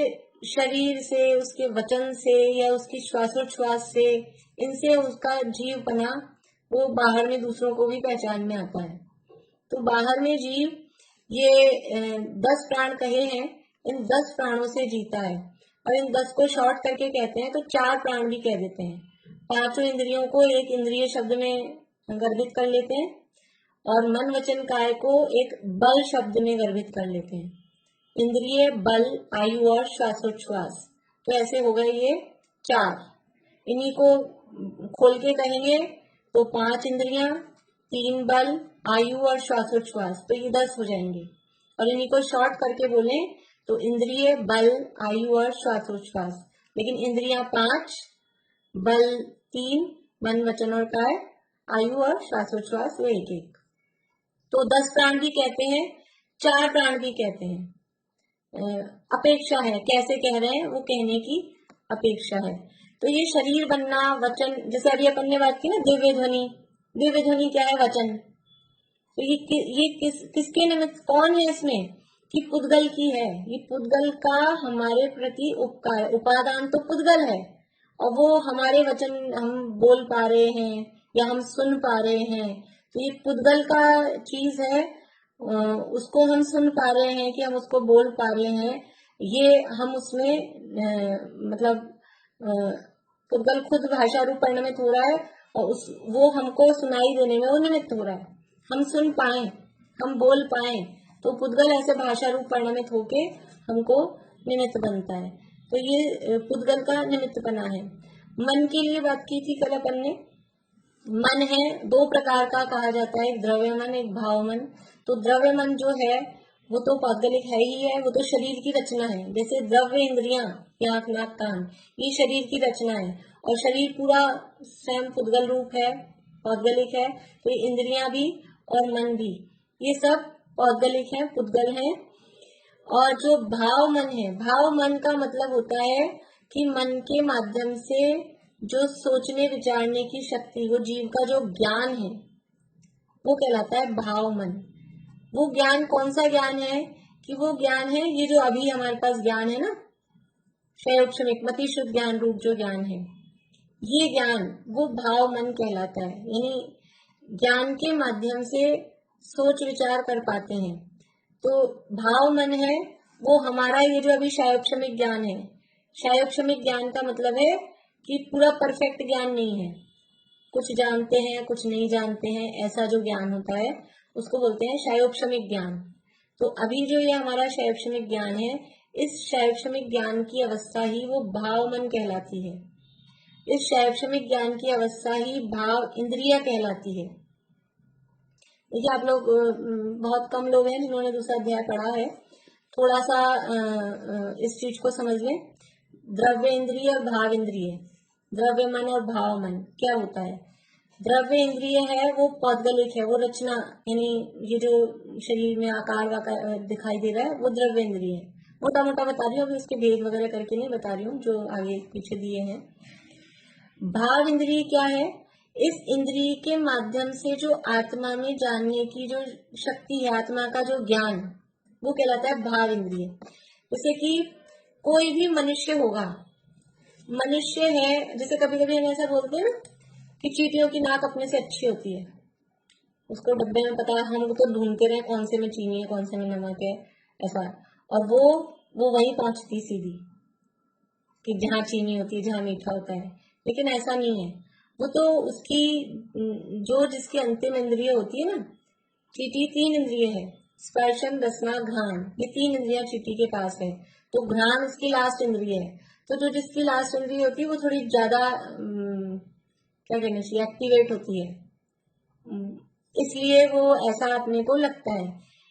शरीर से, उसके वचन से या उसकी श्वासोच्छ्वास से, इनसे उसका जीव बना वो बाहर में दूसरों को भी पहचान में आता है। तो बाहर में जीव ये 10 प्राण कहे हैं, इन 10 प्राणों से जीता है, और इन 10 को शॉर्ट करके कहते हैं तो 4 प्राण भी कह देते हैं। 5 इंद्रियों को एक इंद्रिय शब्द में गर्भित कर लेते हैं, और मन वचन काय को एक बल शब्द में गर्भित कर लेते हैं। इंद्रिय, बल, आयु और श्वासोच्छ्वास, तो ऐसे हो गए ये 4। इन्हीं को खोल के कहेंगे तो 5 इंद्रियां, 3 बल, आयु और श्वासोच्छ्वास, तो ये 10 हो जाएंगे। और इन्हीं को शॉर्ट करके बोले तो इंद्रिय, बल, आयु और श्वासोच्छ्वास। लेकिन इंद्रियां 5, बल 3, मन वचन और काय, आयु और श्वासोच्छ्वास वो 1-1। तो 10 प्राण भी कहते हैं, 4 प्राण भी कहते हैं। अपेक्षा है, कैसे कह रहे हैं वो कहने की अपेक्षा है। तो ये शरीर बनना, वचन, जैसे अभी अपन ने बात की ना दिव्य ध्वनि, दिव्य ध्वनि क्या है? वचन। तो ये किसके निमित्त, कौन है इसमें? कि पुद्गल की है। ये पुद्गल का हमारे प्रति उपकार, उपादान तो पुद्गल है और वो हमारे वचन हम बोल पा रहे हैं या हम सुन पा रहे हैं, तो ये पुद्गल का चीज है। उसको हम सुन पा रहे हैं कि हम उसको बोल पा रहे हैं, ये हम उसमें मतलब पुद्गल खुद भाषा रूप परिणमित हो रहा है और वो हमको सुनाई देने में वो निमित्त हो रहा है। हम सुन पाए, हम बोल पाए, तो पुद्गल ऐसे भाषा रूप परिणमित होके हमको निमित्त बनता है। तो ये पुद्गल का निमित्त बना है। मन के लिए बात की थी कल अपन ने। मन है 2 प्रकार का कहा जाता है, एक द्रव्य मन, एक भाव मन। तो द्रव्य मन जो है वो तो पौद्गलिक है ही है, वो तो शरीर की रचना है। जैसे द्रव्य इंद्रियां, आंख, नाक, कान, ये शरीर की रचना है और शरीर पूरा स्वयं पुद्गल रूप है, पौद्गलिक है। तो ये इंद्रियां भी और मन भी, ये सब पौद्गलिक है, पुद्गल है। और जो भाव मन है, भाव मन का मतलब होता है कि मन के माध्यम से जो सोचने विचारने की शक्ति, वो जीव का जो ज्ञान है वो कहलाता है भाव मन। वो ज्ञान कौन सा ज्ञान है? कि वो ज्ञान है ये जो अभी हमारे पास ज्ञान है ना, क्षयोक्षमिक मति शुद्ध ज्ञान रूप जो ज्ञान है, ये ज्ञान वो भाव मन कहलाता है। यानी ज्ञान के माध्यम से सोच विचार कर पाते हैं। तो भाव मन है वो हमारा ये जो अभी क्षयोक्षमिक ज्ञान है। क्षयोक्षमिक ज्ञान का मतलब है कि पूरा परफेक्ट ज्ञान नहीं है, कुछ जानते हैं कुछ नहीं जानते हैं, ऐसा जो ज्ञान होता है उसको बोलते हैं क्षयोक्षमिक ज्ञान। तो अभी जो ये हमारा क्षयोक्षमिक ज्ञान है, इस क्षयोक्षमिक ज्ञान की अवस्था ही वो भाव मन कहलाती है। इस क्षयोक्षमिक ज्ञान की अवस्था ही भाव इंद्रिया कहलाती है। देखिए आप लोग बहुत कम लोग हैं जिन्होंने दूसरा अध्याय पढ़ा है, थोड़ा सा इस चीज को समझ लें। द्रव्य इंद्रिय और भाव इंद्रिय, द्रव्य मन और भाव मन क्या होता है? द्रव्य इंद्रिय है वो पौद्गलिक है, वो रचना, यानी ये जो शरीर में आकार वाकार दिखाई दे रहा है वो द्रव्य इंद्रिय है। मोटा मोटा बता रही हूँ, अभी उसके भेद वगैरह करके नहीं बता रही हूँ, जो आगे पीछे दिए हैं। भाव इंद्रिय क्या है? इस इंद्रिय के माध्यम से जो आत्मा में जानने की जो शक्ति है, आत्मा का जो ज्ञान, वो कहलाता है भाव इंद्रिय। जैसे कि कोई भी मनुष्य होगा, मनुष्य है, जैसे कभी कभी हम ऐसा बोलते हैं ना कि चींटियों की नाक अपने से अच्छी होती है, उसको डब्बे में पता है, हम तो ढूंढते रहे कौन से में चीनी है कौन से में नमक है, ऐसा, और वो वही पहुंचती सीधी कि जहाँ चीनी होती है, जहाँ मीठा होता है। लेकिन ऐसा नहीं है, वो तो उसकी जो जिसकी अंतिम इंद्रिय होती है ना, चींटी 3 इंद्रिय है, स्पर्शन, रसना, घ्राण, ये 3 इंद्रियां चींटी के पास है। तो घ्राण उसकी लास्ट इंद्रिय है। तो जो जिसकी लास्ट इंद्रिय होती है वो थोड़ी ज्यादा क्या कहना चाहिए, एक्टिवेट होती है, इसलिए वो ऐसा अपने को लगता है।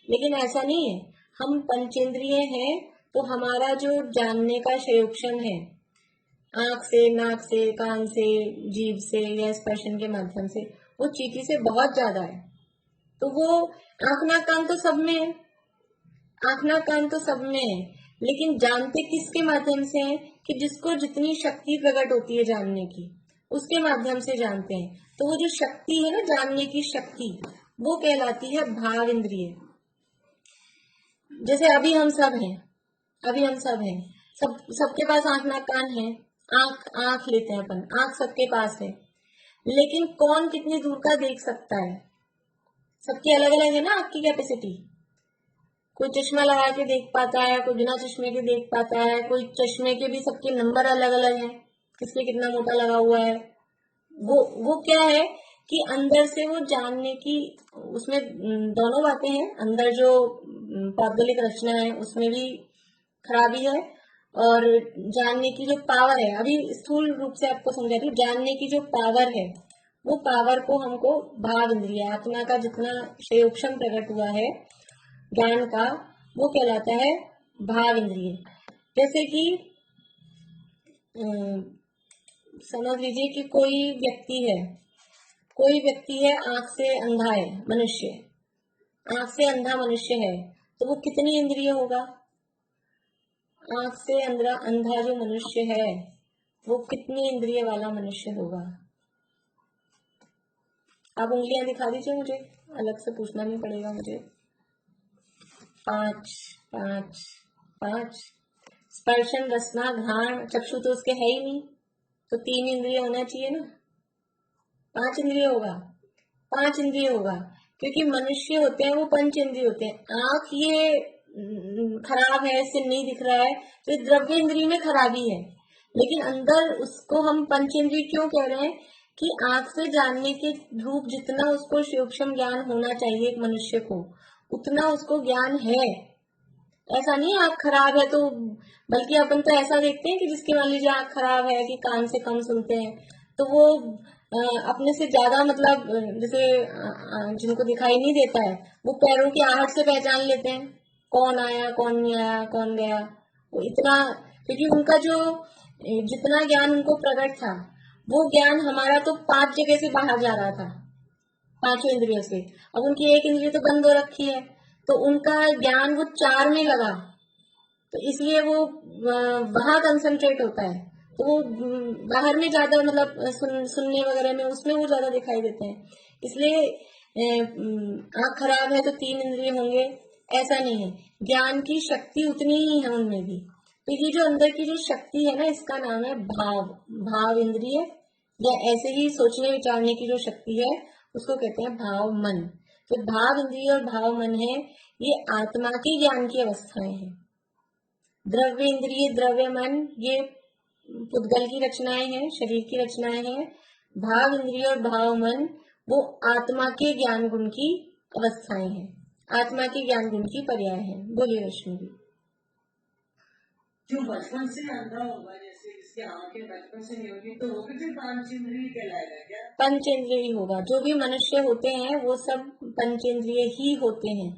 लेकिन ऐसा नहीं है, हम पंचेंद्रिय हैं, तो हमारा जो जानने का क्षयोक्षम है, आंख से, नाक से, कान से, जीभ से या स्पर्शन के माध्यम से, वो चींटी से बहुत ज्यादा है। तो वो आंख नाक कान तो सब में है, आंख नाक कान तो सब में है, लेकिन जानते किसके माध्यम से हैं? कि जिसको जितनी शक्ति प्रकट होती है जानने की, उसके माध्यम से जानते हैं। तो वो जो शक्ति है ना, जानने की शक्ति, वो कहलाती है भाव इंद्रिय। जैसे अभी हम सब हैं, सबके पास आंख नाक कान है, आंख लेते हैं अपन, आंख सबके पास है, लेकिन कौन कितनी दूर का देख सकता है? सबकी अलग अलग है ना आंख की कैपेसिटी। कोई चश्मा लगा के देख पाता है, कोई बिना चश्मे के देख पाता है, कोई चश्मे के भी सबके नंबर अलग अलग हैं, किसके कितना मोटा लगा हुआ है। वो क्या है कि अंदर से वो जानने की, उसमें दोनों बातें हैं, अंदर जो पौद्गलिक रचना है उसमें भी खराबी है और जानने की जो पावर है, अभी स्थूल रूप से आपको समझा रही हूँ, जानने की जो पावर है वो पावर को हमको भाव इंद्रिय, आत्मा का जितना क्षयोक्षम प्रकट हुआ है ज्ञान का, वो कहलाता है भाव इंद्रिय। जैसे कि समझ लीजिए कि कोई व्यक्ति है आंख से अंधा है, मनुष्य आंख से अंधा मनुष्य है, तो वो कितनी इंद्रिय होगा? आंख से अंधा जो मनुष्य है वो कितनी इंद्रिय वाला मनुष्य होगा? आप उंगलियां दिखा दीजिए मुझे, अलग से पूछना नहीं पड़ेगा मुझे। 5 5 5। स्पर्शन रसना घ्राण चक्षु तो उसके है ही नहीं, तो 3 इंद्रिय होना चाहिए ना, 5 इंद्रिय होगा, 5 इंद्रिय होगा, क्योंकि मनुष्य होते हैं वो पंच इंद्रिय होते हैं। आंख ये खराब है, इससे नहीं दिख रहा है, तो ये द्रव्य इंद्रिय में खराबी है, लेकिन अंदर उसको हम पंच इंद्रिय क्यों कह रहे हैं कि आंख से जानने के रूप जितना उसको सूक्ष्म ज्ञान होना चाहिए एक मनुष्य को, उतना उसको ज्ञान है। ऐसा नहीं आंख खराब है तो, बल्कि अपन तो ऐसा देखते हैं कि जिसकी मान लीजिए आंख खराब है कि कान से कम सुनते हैं, तो वो अपने से ज्यादा मतलब जैसे जिनको दिखाई नहीं देता है वो पैरों की आहट से पहचान लेते हैं कौन आया कौन नहीं आया कौन गया, वो इतना, क्योंकि उनका जो जितना ज्ञान उनको प्रकट था वो ज्ञान हमारा तो 5 जगह से बाहर जा रहा था, 5 इंद्रियों से। अब उनकी एक इंद्रिय तो बंद हो रखी है, तो उनका ज्ञान वो 4 में लगा, तो इसलिए वो वहां कंसंट्रेट होता है, तो वो बाहर में ज्यादा मतलब सुनने वगैरह में उसमें वो ज्यादा दिखाई देते हैं। इसलिए आंख खराब है तो 3 इंद्रिय होंगे, ऐसा नहीं है, ज्ञान की शक्ति उतनी ही है उनमें भी। तो ये जो अंदर की जो शक्ति है ना, इसका नाम है भाव इंद्रिय, या ऐसे ही सोचने विचारने की जो शक्ति है उसको कहते हैं भाव मन। तो भाव इंद्रिय और भाव मन है, ये आत्मा की ज्ञान की अवस्थाएं हैं। द्रव्य इंद्रिय द्रव्य मन ये पुद्गल की रचनाएं हैं, शरीर की रचनाएं हैं। भाव इंद्रिय और भाव मन वो आत्मा के ज्ञान गुण की अवस्थाएं हैं, आत्मा के ज्ञान गुण की पर्याय है। बोलिए रश्मि जी। जो बचपन से अंधा होगा, जैसे जिसकी आंखें बचपन से नहीं होगी, तो वो भी फिर 5 इंद्रिय कहलाएगा क्या? पंचेंद्रिय ही होगा, जो भी मनुष्य होते हैं वो सब पंचेंद्रिय ही होते हैं।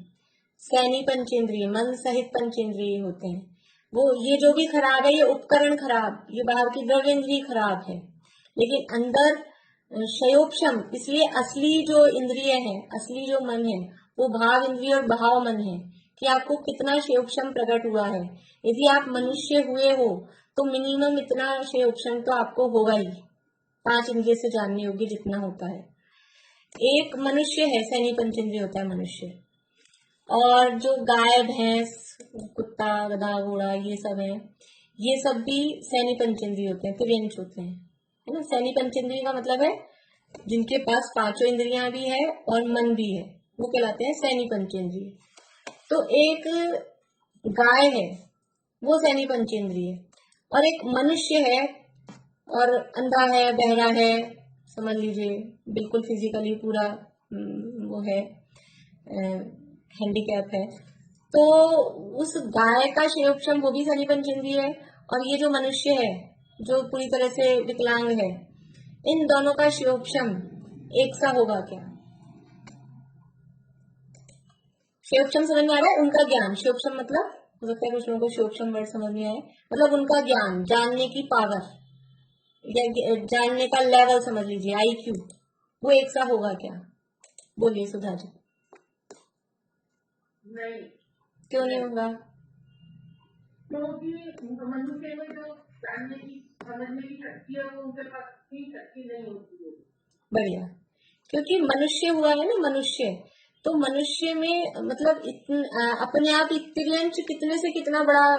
सैनी पंचेंद्रिय, मन सहित पंचेंद्रिय होते हैं। वो ये जो भी खराब है, ये उपकरण खराब, ये बाहर की द्रव्य इंद्रिय खराब है, लेकिन अंदर क्षयोक्षम, इसलिए असली जो इंद्रिय है, असली जो मन है वो भाव इंद्रिय और भाव मन है, कि आपको कितना क्षयोक्षम प्रकट हुआ है। यदि आप मनुष्य हुए हो तो मिनिमम इतना क्षयोक्षम तो आपको होगा ही, 5 इंद्रिय से जानने योग्य जितना होता है। एक मनुष्य है, सैनी पंचेंद्रिय होता है मनुष्य, और जो गाय भैंस कुत्ता गधा घोड़ा ये सब है, ये सब भी सैनी पंचेंद्रिय होते हैं, त्रियंश होते हैं, है ना। सैनी पंचेंद्रिय का मतलब है जिनके पास 5 इंद्रियां भी है और मन भी है, वो कहलाते हैं सैनी पंचेंद्रिय। तो एक गाय है वो सैनी पंचेंद्रिय, और एक मनुष्य है और अंधा है बहरा है, समझ लीजिए बिल्कुल फिजिकली पूरा वो है, हैंडीकैप है, तो उस गाय का क्षयोक्षम वो भी सैनी पंचेंद्रिय है, और ये जो मनुष्य है जो पूरी तरह से विकलांग है, इन दोनों का क्षयोक्षम एक सा होगा क्या? क्षयोक्षम समझ में आ रहा है? उनका ज्ञान, क्षयोक्षम मतलब हो सकता है कुछ लोगों को क्षयोक्षम वर्ड समझ में आए, मतलब उनका ज्ञान, जानने की पावर या जानने का लेवल समझ लीजिए, IQ, वो एक सा होगा क्या? बोलिए सुधा जी। नहीं। क्यों नहीं होगा? क्योंकि मनुष्य में जो जानने की समझने की शक्ति है वो उनके पास इतनी शक्ति नहीं होती है। बढ़िया, क्योंकि मनुष्य हुआ है ना, मनुष्य, तो मनुष्य में मतलब अपने आप त्रियंश कितने से कितना बड़ा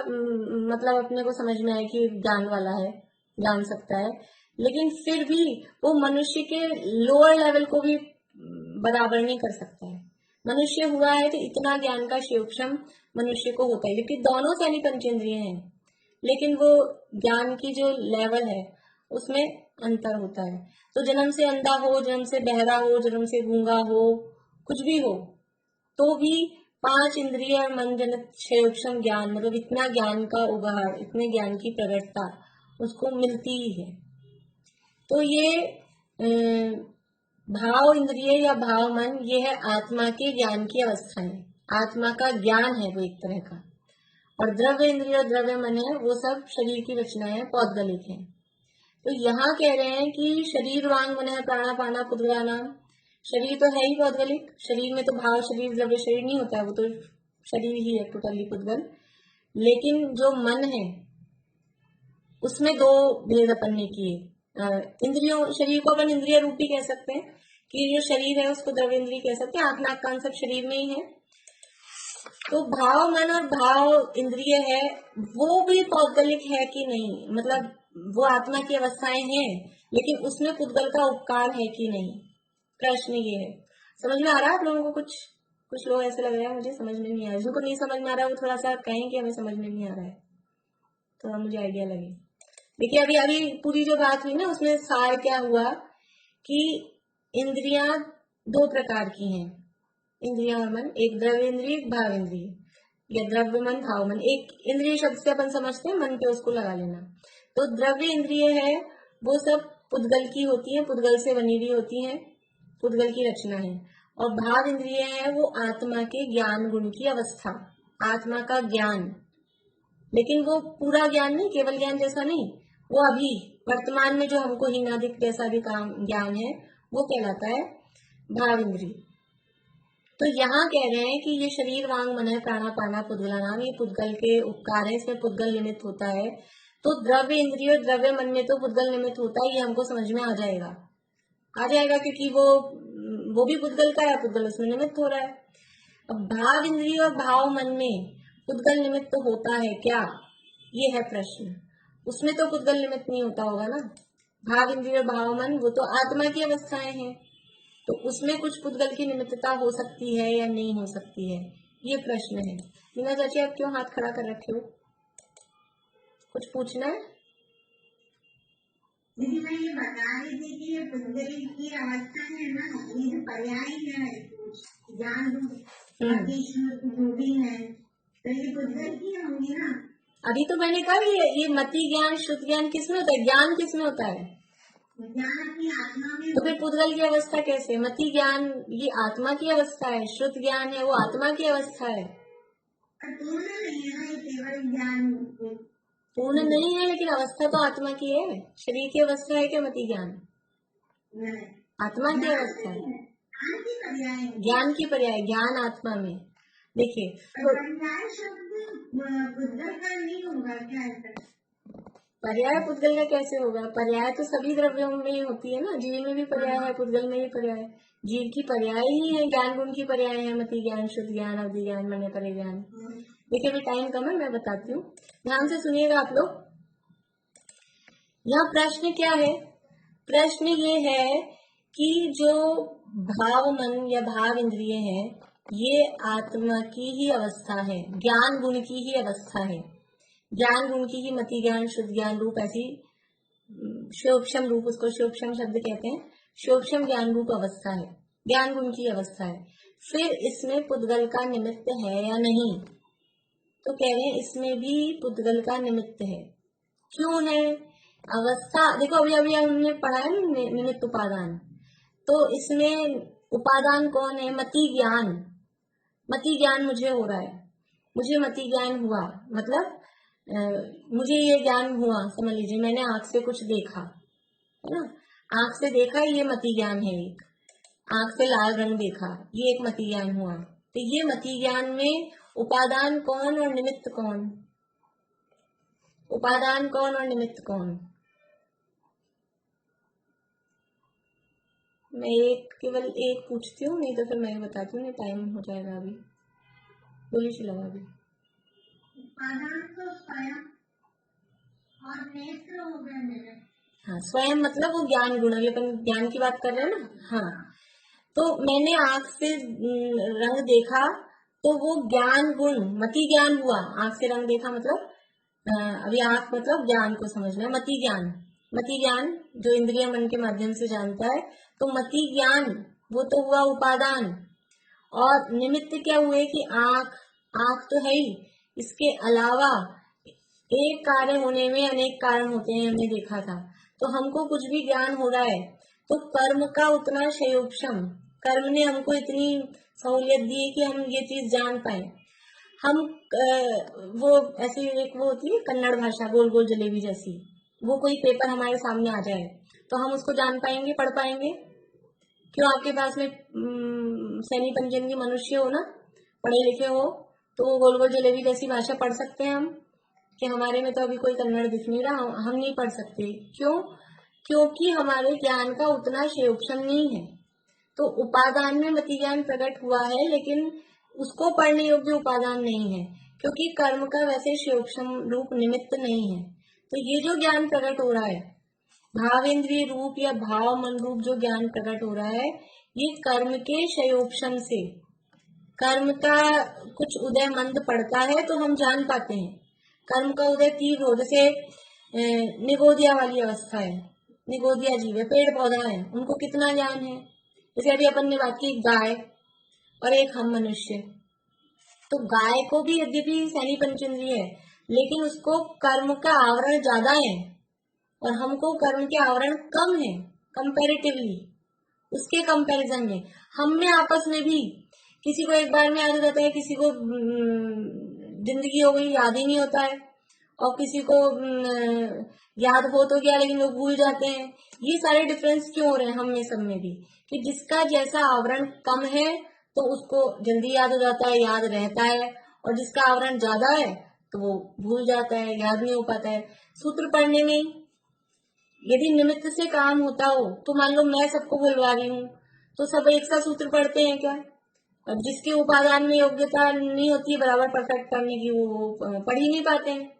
मतलब अपने को समझ में आए कि ज्ञान वाला है, जान सकता है, लेकिन फिर भी वो मनुष्य के लोअर लेवल को भी बराबर नहीं कर सकता है। मनुष्य हुआ है तो इतना ज्ञान का क्षयोक्षम मनुष्य को होता है, क्योंकि दोनों सैनी पंचेंद्रिय हैं, लेकिन वो ज्ञान की जो लेवल है उसमें अंतर होता है। तो जन्म से अंधा हो, जन्म से बहरा हो, जन्म से गूंगा हो, कुछ भी हो, तो भी 5 इंद्रिय और मन जनित सूक्ष्म ज्ञान, मतलब इतना ज्ञान का उभार, इतने ज्ञान की प्रकटता उसको मिलती ही है। तो ये भाव इंद्रिय या भाव मन, ये है आत्मा के ज्ञान की अवस्थाएं, आत्मा का ज्ञान है वो एक तरह का। और द्रव्य इंद्रिय और द्रव्य मन है वो सब शरीर की रचनाएं, पौद्गलिक है। तो यहाँ कह रहे हैं कि शरीर वांग मन है प्राणापाना पुद्गलानाम, शरीर तो है ही पौद्गलिक, शरीर में तो भाव शरीर द्रव्य शरीर नहीं होता है, वो तो शरीर ही है टोटली पुद्गल। लेकिन जो मन है उसमें दो भेद अपन ने किए। इंद्रियों, शरीर को अपन इंद्रिय रूप भी कह सकते हैं, कि जो शरीर है उसको द्रव्य इंद्रिय कह सकते हैं, आंख नाक कान सब शरीर में ही है। तो भाव मन और भाव इंद्रिय है वो भी पौद्गलिक है कि नहीं, मतलब वो आत्मा की अवस्थाएं हैं लेकिन उसमें पुद्गल का उपकार है कि नहीं, प्रश्न ये है। समझ में आ रहा है आप लोगों को? कुछ कुछ लोग ऐसे लग रहा है मुझे समझ में नहीं आ रहा, जिनको नहीं समझ में आ रहा है वो थोड़ा सा कहें कि हमें समझ में नहीं आ रहा है, थोड़ा मुझे आइडिया लगे। देखिए अभी अभी पूरी जो बात हुई ना उसमें सार क्या हुआ कि इंद्रियां दो प्रकार की हैं, इंद्रिया और मन, एक द्रव्य इंद्रिय एक भाव इंद्रिय, या द्रव्य मन भाव मन। एक इंद्रिय शब्द से अपन समझते हैं मन पे उसको लगा लेना। तो द्रव्य इंद्रिय है वो सब पुद्गल की होती है, पुद्गल से बनी हुई होती है, पुद्गल की रचना है। और भाव इंद्रिय है वो आत्मा के ज्ञान गुण की अवस्था, आत्मा का ज्ञान, लेकिन वो पूरा ज्ञान नहीं, केवल ज्ञान जैसा नहीं, वो अभी वर्तमान में जो हमको हीनादिक जैसा भी काम ज्ञान है वो कहलाता है भाव इंद्रिय। तो यहाँ कह रहे हैं कि ये शरीर वांग मन है प्राणापाना पुद्गलानाम, ये पुद्गल के उपकार है, इसमें पुद्गल निमित्त होता है। तो द्रव्य इंद्रिय और द्रव्य मन में तो पुद्गल निमित्त होता है, ये हमको समझ में आ जाएगा क्योंकि वो भी पुद्गल का है, पुद्गल उसमें निमित्त हो रहा है। अब भाव इंद्रिय और भाव मन में पुद्गल निमित्त तो होता है क्या, ये है प्रश्न। उसमें तो पुद्गल निमित्त नहीं होता होगा ना, भाव इंद्रिय और भाव मन वो तो आत्मा की अवस्थाएं हैं, तो उसमें कुछ पुद्गल की निमित्तता हो सकती है या नहीं हो सकती है, ये प्रश्न है। मीना चाची आप क्यों हाथ खड़ा कर रखे हो, कुछ पूछना है? दीदी मैं ये बता रही थी कि ये पुद्गल की अवस्था है ना, ये जो पर्याय है ज्ञान जो भी है, तो ये पुद्गल की होंगी ना। अभी तो मैंने कहा ये मति ज्ञान श्रुत ज्ञान किसमें होता है, ज्ञान किसमें होता है, ज्ञान अपनी आत्मा में। तो फिर पुद्गल की अवस्था कैसे? मति ज्ञान ये आत्मा की अवस्था है, श्रुत ज्ञान है वो आत्मा की अवस्था है। पूर्ण नहीं है ना, ये केवल ज्ञान पूर्ण नहीं है लेकिन अवस्था तो आत्मा की है। शरीर की अवस्था है क्या मति ज्ञान? आत्मा की अवस्था है, ज्ञान की पर्याय, ज्ञान आत्मा में। देखिए पर्याय शब्द पुद्गल का नहीं होगा क्या? पर्याय पुद्गल का कैसे होगा? पर्याय तो सभी द्रव्यों में ही होती है ना, जीव में भी पर्याय है, पुद्गल में भी पर्याय है। जीव की पर्याय ही है, ज्ञान गुण की पर्याय है, मति ज्ञान शुद्ध ज्ञान अवधि ज्ञान मन परिज्ञान। देखिए अभी टाइम कम है, मैं बताती हूँ, ध्यान से सुनिएगा आप लोग। यहाँ प्रश्न क्या है? प्रश्न ये है कि जो भाव मन या भाव इंद्रिय है ये आत्मा की ही अवस्था है, ज्ञान गुण की ही अवस्था है, ज्ञान गुण की ही मति ज्ञान शुद्ध ज्ञान रूप ऐसी सूक्ष्म रूप, उसको सूक्ष्म शब्द कहते हैं, सूक्ष्म ज्ञान रूप अवस्था है, ज्ञान गुण की अवस्था है। फिर इसमें पुद्गल का निमित्त है या नहीं? तो कह रहे हैं इसमें भी पुद्गल का निमित्त है। क्यों है? अवस्था देखो, अभी अभी हमने पढ़ा है निमित्त उपादान, तो इसमें उपादान कौन है? मति ज्ञान। मति ज्ञान मुझे हो रहा है, मुझे मति ज्ञान हुआ, मतलब मुझे ये ज्ञान हुआ, समझ लीजिए मैंने आंख से कुछ देखा, है ना, आंख से देखा, ये मति ज्ञान है। एक आंख से लाल रंग देखा, ये एक मति ज्ञान हुआ। तो ये मति ज्ञान में उपादान कौन और निमित्त कौन? उपादान कौन और निमित्त कौन? मैं केवल एक पूछती हूँ, नहीं तो फिर मैं बताती हूँ, टाइम हो जाएगा अभी। बोलिए शिला अभी। उपादान तो स्वयं और नेत्र हो गए मेरे। हाँ, स्वयं मतलब वो ज्ञान गुण, अभी अपन ज्ञान की बात कर रहे हैं ना। हाँ, तो मैंने आंख से रंग देखा, तो वो ज्ञान गुण मति ज्ञान हुआ। आंख से रंग देखा मतलब अभी आंख मतलब ज्ञान को समझना है, मति ज्ञान। मति ज्ञान जो इंद्रिय मन के माध्यम से जानता है, तो मति ज्ञान वो तो हुआ उपादान। और निमित्त क्या हुए कि आंख तो है ही, इसके अलावा एक कार्य होने में अनेक कारण होते हैं, हमने देखा था। तो हमको कुछ भी ज्ञान हो रहा है तो कर्म का उतना क्षयोक्षम, कर्म ने हमको इतनी सहूलियत दी है कि हम ये चीज जान पाए। हम वो ऐसी एक वो होती है कन्नड़ भाषा गोल गोल जलेबी जैसी, वो कोई पेपर हमारे सामने आ जाए तो हम उसको जान पाएंगे, पढ़ पाएंगे? क्यों? आपके पास में सैनी पंचन की मनुष्य हो ना, पढ़े लिखे हो, तो वो गोल गोल जलेबी जैसी भाषा पढ़ सकते हैं हम? कि हमारे में तो अभी कोई कन्नड़ दिख नहीं रहा, हम नहीं पढ़ सकते। क्यों? क्योंकि हमारे ज्ञान का उतना क्षयोक्षम नहीं है। तो उपादान में मति ज्ञान प्रकट हुआ है, लेकिन उसको पढ़ने योग्य उपादान नहीं है, क्योंकि कर्म का वैसे क्षयोक्षम रूप निमित्त नहीं है। तो ये जो ज्ञान प्रकट हो रहा है, भावेंद्रिय रूप या भाव मन रूप जो ज्ञान प्रकट हो रहा है, ये कर्म के क्षयोक्षम से, कर्म का कुछ उदय मंद पड़ता है तो हम जान पाते हैं। कर्म का उदय तीव्र हो, जैसे निगोदिया वाली अवस्था है, निगोदिया जीव है, पेड़ पौधा है, उनको कितना ज्ञान है। जैसे अभी अपन ने बात की गाय और एक हम मनुष्य, तो गाय को भी यद्यपि सैनी पंचेंद्रिय है, लेकिन उसको कर्म का आवरण ज्यादा है और हमको कर्म के आवरण कम है कंपैरेटिवली। उसके कंपैरिजन में हम में आपस में भी किसी को एक बार में याद हो जाता है, किसी को जिंदगी हो गई याद ही नहीं होता है, और किसी को याद हो तो गया लेकिन लोग भूल जाते हैं। ये सारे डिफरेंस क्यों हो रहे हैं हम में सब में भी, कि जिसका जैसा आवरण कम है तो उसको जल्दी याद हो जाता है, याद रहता है, और जिसका आवरण ज्यादा है तो वो भूल जाता है, याद नहीं हो पाता है। सूत्र पढ़ने में यदि निमित्त से काम होता हो तो मान लो मैं सबको बुलवा रही हूँ तो सब एक साथ सूत्र पढ़ते हैं क्या? अब जिसके उपादान में योग्यता नहीं होती है बराबर परफेक्ट करने की, वो पढ़ ही नहीं पाते हैं।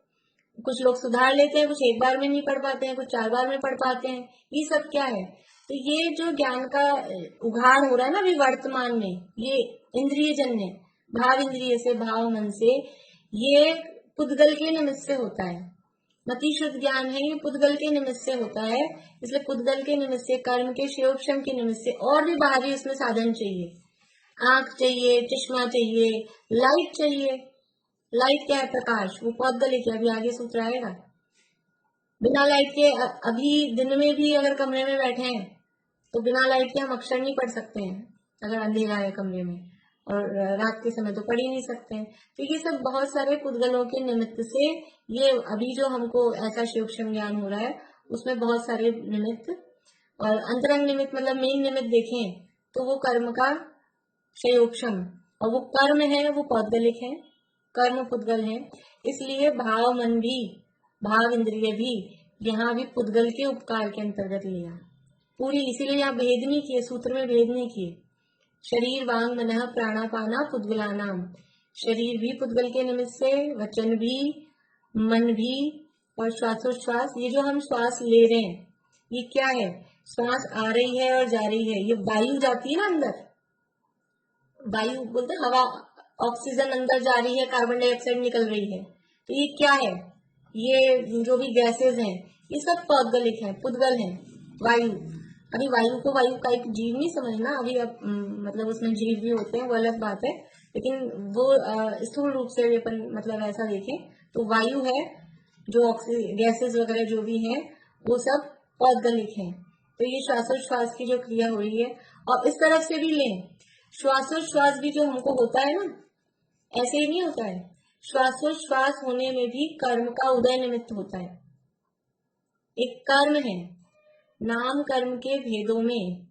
कुछ लोग सुधार लेते हैं, कुछ एक बार में नहीं पढ़ पाते हैं, कुछ 4 बार में पढ़ पाते हैं। ये सब क्या है? तो ये जो ज्ञान का उघाड़ हो रहा है ना अभी वर्तमान में, ये इंद्रिय जन्य, भाव इंद्रिय से, भाव मन से, ये पुद्गल के निमित्त से होता है। मति शुद्ध ज्ञान है, ये पुद्गल के निमित्त से होता है। इसलिए पुद्गल के निमित्त से, कर्म के क्षयोक्षम के निमित्त से, और भी बाहरी उसमें साधन चाहिए, आंख चाहिए, चश्मा चाहिए, लाइट चाहिए। लाइट क्या है? प्रकाश, वो पौद्गलिक है, अभी आगे सूत्र आएगा। बिना लाइट के अभी दिन में भी अगर कमरे में बैठे हैं तो बिना लाइट के हम अक्षर नहीं पढ़ सकते हैं, अगर अंधेरा है कमरे में, और रात के समय तो पढ़ ही नहीं सकते हैं। तो ये सब बहुत सारे पुद्गलों के निमित्त से, ये अभी जो हमको ऐसा सूक्ष्म ज्ञान हो रहा है उसमें बहुत सारे निमित्त, और अंतरंग निमित्त मतलब मेन निमित्त देखें तो वो कर्म का क्षयोक्षम, और वो कर्म है वो पौद्गलिक है, कर्म पुद्गल है। इसलिए भाव मन भी, भाव इंद्रिय भी यहाँ भी पुद्गल के उपकार के अंतर्गत लिया पूरी। इसीलिए यहाँ भेद नहीं किए, सूत्र में भेद नहीं किए। शरीर वांग मनः प्राणापाना पुद्गला नाम, शरीर भी पुद्गल के निमित्त से, वचन भी, मन भी, और श्वासोच्छ्वास, ये जो हम श्वास ले रहे हैं ये क्या है? श्वास आ रही है और जा रही है, ये वायु जाती है ना अंदर, वायु बोलते हैं हवा, ऑक्सीजन अंदर जा रही है, कार्बन डाइऑक्साइड निकल रही है। तो ये क्या है? ये जो भी गैसेज हैं ये सब पौद्गलिक है, पुद्गल है। वायु, अभी वायु को वायु का एक जीव नहीं समझना अभी, अब मतलब उसमें जीव भी होते हैं वो अलग बात है, लेकिन वो स्थूल रूप से अपन मतलब ऐसा देखें तो वायु है, जो गैसेज वगैरह जो भी है वो सब पौद्गलिक है। तो ये श्वासोच्छ्वास की जो क्रिया हो रही है, और इस तरफ से भी लें, श्वासोच्छ्वास भी जो हमको होता है ना, ऐसे ही नहीं होता है। श्वासोच्छ्वास होने में भी कर्म का उदय निमित्त होता है, एक कर्म है। नाम कर्म के भेदों में,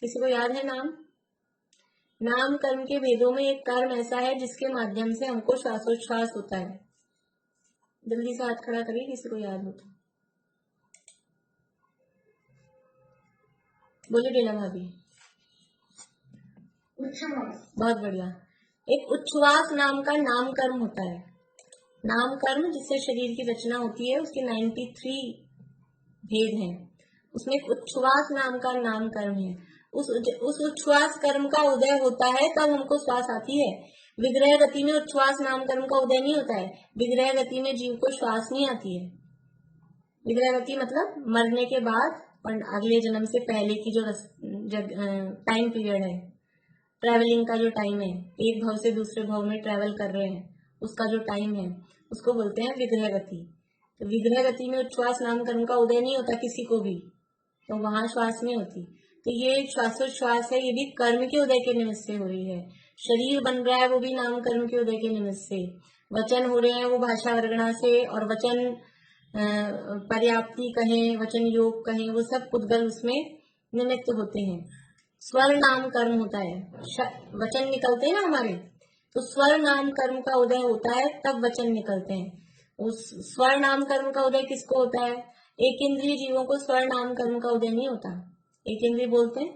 किसी को याद है नाम? नाम कर्म के भेदों में एक कर्म ऐसा है जिसके माध्यम से हमको श्वासोच्छ्वास होता है। जल्दी से हाथ खड़ा करिए किसी को याद हो तो। बोलिए बेला भाभी। बहुत बढ़िया। एक उच्छ्वास नाम का नाम कर्म होता है। नाम कर्म जिससे शरीर की रचना होती है, उसके 93 भेद हैं, उसमें एक उच्छ्वास नाम का नाम कर्म है। उस उच्छ्वास कर्म का उदय होता है तब हमको श्वास आती है। विग्रह गति में उच्छ्वास नाम कर्म का उदय नहीं होता है, विग्रह गति में जीव को श्वास नहीं आती है। विग्रह गति मतलब मरने के बाद और अगले जन्म से पहले की जो टाइम पीरियड है, ट्रैवलिंग का जो टाइम है, एक भाव से दूसरे भाव में ट्रैवल कर रहे हैं, उसका जो टाइम है उसको बोलते हैं विग्रह गति। तो विग्रह गति में उच्छ्वास नामकरण का उदय नहीं होता किसी को भी, तो वहां श्वास नहीं होती। तो ये श्वासोच्छ्वास है, ये भी कर्म के उदय के निमित्त से हो रही है। शरीर बन रहा है वो भी नाम कर्म के उदय के निमित्त से। वचन हो रहे हैं वो भाषा वर्गणा से, और वचन पर्याप्ति कहें, वचन योग कहें, वो सब पुद्गल उसमें निमित्त होते हैं। स्वर नाम कर्म होता है, वचन निकलते हैं ना हमारे, तो स्वर नाम कर्म का उदय होता है तब वचन निकलते हैं। उस स्वर नाम कर्म का उदय किसको होता है? एक इंद्रिय जीवों को स्वर नाम कर्म का उदय नहीं होता। एक इंद्रिय बोलते हैं,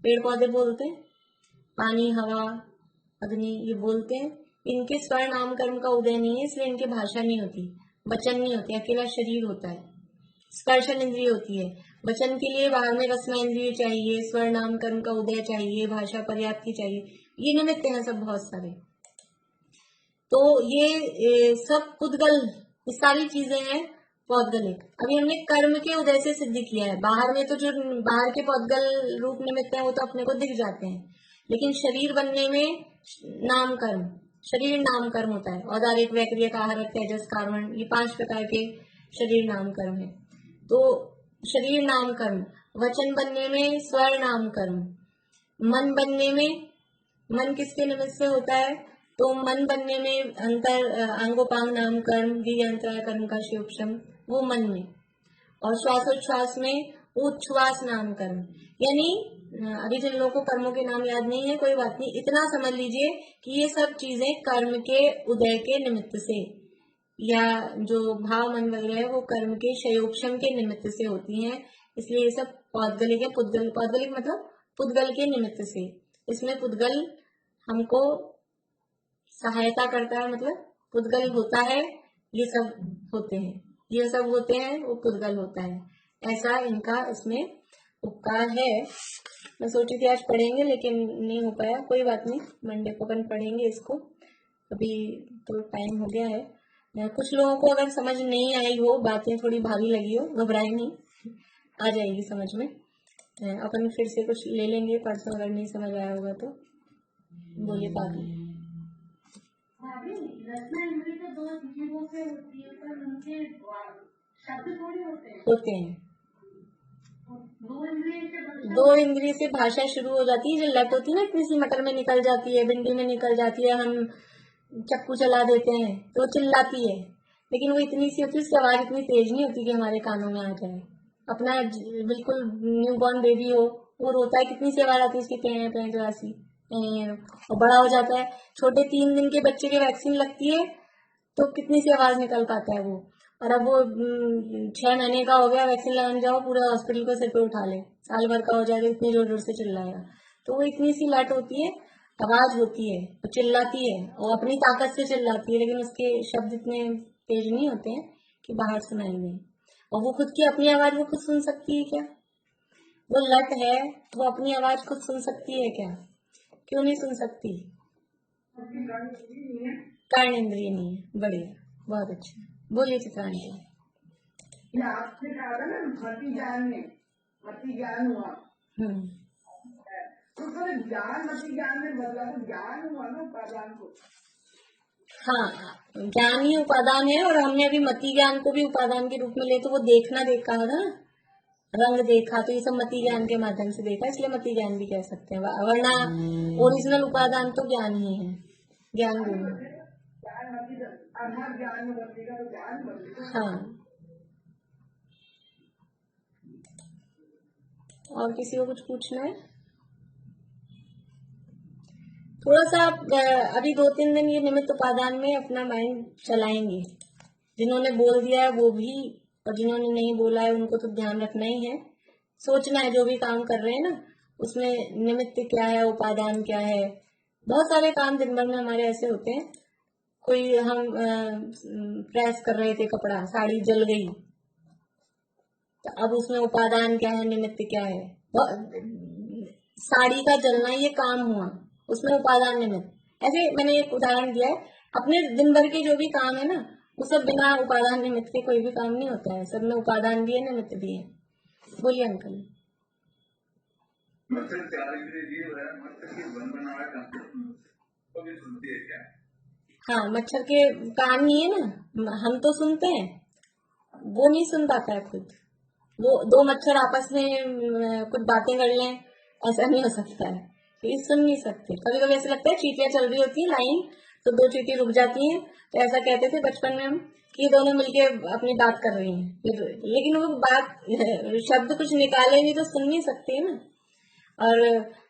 पेड़ पौधे बोलते हैं, पानी हवा अग्नि ये बोलते हैं, इनके स्वर नाम कर्म का उदय नहीं है, इसलिए इनकी भाषा नहीं होती, वचन नहीं होती, अकेला शरीर होता है। स्पर्शन इंद्रिय होती है, वचन के लिए बाहर में रसना इंद्रिय चाहिए, स्वर नाम कर्म का उदय चाहिए, भाषा पर्याप्ति चाहिए, ये निमित्त हैं सब बहुत सारे। तो ये सब पुद्गल, ये सारी चीजें हैं पौद्गलिक। अभी हमने कर्म के उदय से सिद्ध किया है, बाहर में तो जो बाहर के पौद्गल रूप निमित्त हैं वो तो अपने को दिख जाते हैं, लेकिन शरीर बनने में नाम कर्म, शरीर नाम कर्म होता है। औदारिक वैक्रियक आहारक तेजस कार्बन, ये 5 प्रकार के शरीर नाम कर्म है। तो शरीर नाम कर्म, वचन बनने में स्वर नाम कर्म, मन बनने में, मन किसके निमित्त से होता है? तो मन बनने में अंतर अंगोपांग नाम कर्म, अंतराय कर्म का शिवक्षम, वो मन में। और श्वासोच्छ्वास में उच्छ्वास नाम कर्म, यानी अभी जिन लोगों को कर्मों के नाम याद नहीं है कोई बात नहीं, इतना समझ लीजिए कि ये सब चीजें कर्म के उदय के निमित्त से, या जो भाव मन वगैरह है वो कर्म के शयोक्षम के निमित्त से होती हैं, इसलिए ये सब पौद्गलिक है। पुद्गल, पौद्गलिक मतलब पुद्गल के निमित्त से। इसमें पुद्गल हमको सहायता करता है, मतलब पुद्गल होता है, ये सब होते हैं, ये सब होते हैं, वो पुद्गल होता है, ऐसा इनका इसमें उपकार है। मैं सोची थी आज पढ़ेंगे लेकिन नहीं हो पाया, कोई बात नहीं, मंडे को अपन पढ़ेंगे इसको, अभी तो टाइम हो गया है। कुछ लोगों को अगर समझ नहीं आई हो, बातें थोड़ी भारी लगी हो, घबराए नहीं, आ जाएगी समझ में। अपन फिर से कुछ ले लेंगे परसों, अगर नहीं समझ आया होगा तो बोलिए। पापी रचना इंद्री तो 2 जीवों से होती है, पर उनके शब्द थोड़ी होते हैं। 2 इंद्रिय से भाषा शुरू हो जाती है, जो लट होती है ना, इतनी सी मटर में निकल जाती है, भिंडी में निकल जाती है, हम चक्कू चला देते हैं तो चिल्लाती है, लेकिन वो इतनी सी होती है, उसकी आवाज इतनी तेज नहीं होती कि हमारे कानों में आ जाए। अपना बिल्कुल न्यू बॉर्न बेबी हो, वो रोता है, कितनी सी आवाज आती है उसकी, पें पें जो ऐसी, और बड़ा हो जाता है, छोटे 3 दिन के बच्चे के वैक्सीन लगती है तो कितनी सी आवाज निकल पाता है वो, और अब वो 6 महीने का हो गया, वैक्सीन लगाने जाओ पूरा हॉस्पिटल को सिर पे उठा ले, साल भर का हो जाएगा, इतनी जोर जोर से चिल्लाएगा। तो वो इतनी सी लट होती है, आवाज होती है, वो चिल्लाती है, और अपनी ताकत से चिल्लाती है, लेकिन उसके शब्द इतने तेज नहीं होते हैं कि बाहर सुनाई दे। और वो खुद की अपनी आवाज वो खुद सुन सकती है क्या? वो लट है, वो अपनी आवाज खुद सुन सकती है क्या? क्यों नहीं सुन सकती? कर्ण इंद्रिय नहीं है। बढ़िया, बहुत अच्छा, बोलिए चित्रांजलि। आपने कहा था ना मति ज्ञान हुआ, तो ज्ञान मति ज्ञान में बदला, तो ज्ञान हुआ ना उपादान को। हाँ, ज्ञान ही उपादान है, और हमने अभी मति ज्ञान को भी उपादान के रूप में ले, तो वो देखना देखा है ना, रंग देखा, तो ये सब मति ज्ञान के माध्यम से देखा, इसलिए मति ज्ञान भी कह सकते हैं, वरना ओरिजिनल उपादान तो ज्ञान ही है, ज्ञान गुण। हाँ, और किसी को कुछ पूछना है? थोड़ा सा अभी 2-3 दिन ये निमित्त उपादान में अपना माइंड चलाएंगे, जिन्होंने बोल दिया है वो भी, और जिन्होंने नहीं बोला है उनको तो ध्यान रखना ही है, सोचना है जो भी काम कर रहे हैं ना, उसमें निमित्त क्या है, उपादान क्या है। बहुत सारे काम दिन भर में हमारे ऐसे होते हैं, कोई हम प्रेस कर रहे थे कपड़ा, साड़ी जल गई, तो अब उसमें उपादान क्या है, निमित्त क्या है? साड़ी का जलना ये काम हुआ, उसमें उपादान निमित्त। ऐसे मैंने एक उदाहरण दिया है, अपने दिन भर के जो भी काम है ना, वो सब बिना उपादान निमित्त के कोई भी काम नहीं होता है, सब में उपादान भी है, निमित्त भी है। बोलिए अंकल। मच्छर प्यार के लिए जीव है, मच्छर की बनबनाहट हमको भी सुनती है क्या? हाँ, मच्छर के कान नहीं है ना, हम तो सुनते हैं, वो नहीं सुन पाता है खुद। वो दो मच्छर आपस में कुछ बातें कर लें, ऐसा नहीं हो सकता है, ये सुन नहीं सकते। कभी कभी ऐसा लगता है चींटियां चल रही होती है लाइन, तो दो चींटी रुक जाती हैं, तो ऐसा कहते थे बचपन में हम कि ये दोनों मिलके अपनी बात कर रही हैं, लेकिन वो बात शब्द कुछ निकालेंगी तो सुन नहीं सकती है ना। और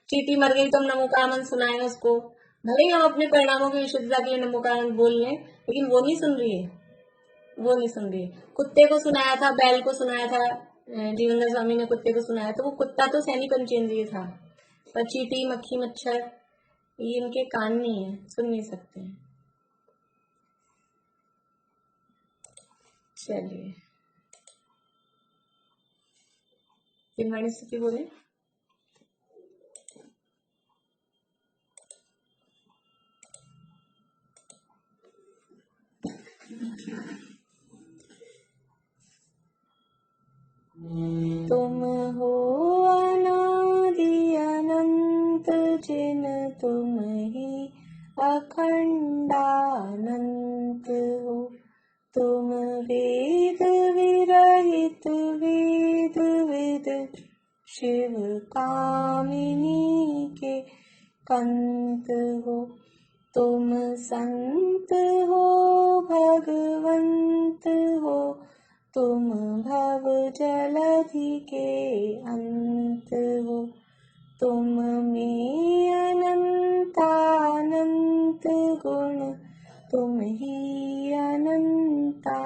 चींटी मर गई तो हम नमोकामन सुनाए उसको, भले ही हम अपने परिणामों की विशुद्धता के लिए नमोकामन बोल लें, लेकिन वो नहीं सुन रही है, वो नहीं सुन रही है। कुत्ते को सुनाया था, बैल को सुनाया था, जीवनदास स्वामी ने कुत्ते को सुनाया, तो वो कुत्ता तो सैनी पंचेंद्रिय था, पर चींटी मक्खी मच्छर ये इनके कान नहीं है, सुन नहीं सकते हैं। चलिए पिनवाणी स्थिति बोले। तुम हो अनादि अनंत जिन तुम ही अखंडानंत हो, तुम वेद विरहित वेद विद शिव कामिनी के कंत हो, तुम संत हो भगवंत हो, तुम भव जलधि के अंत हो, तुम में अनंतानंत गुण, तुम ही अनंता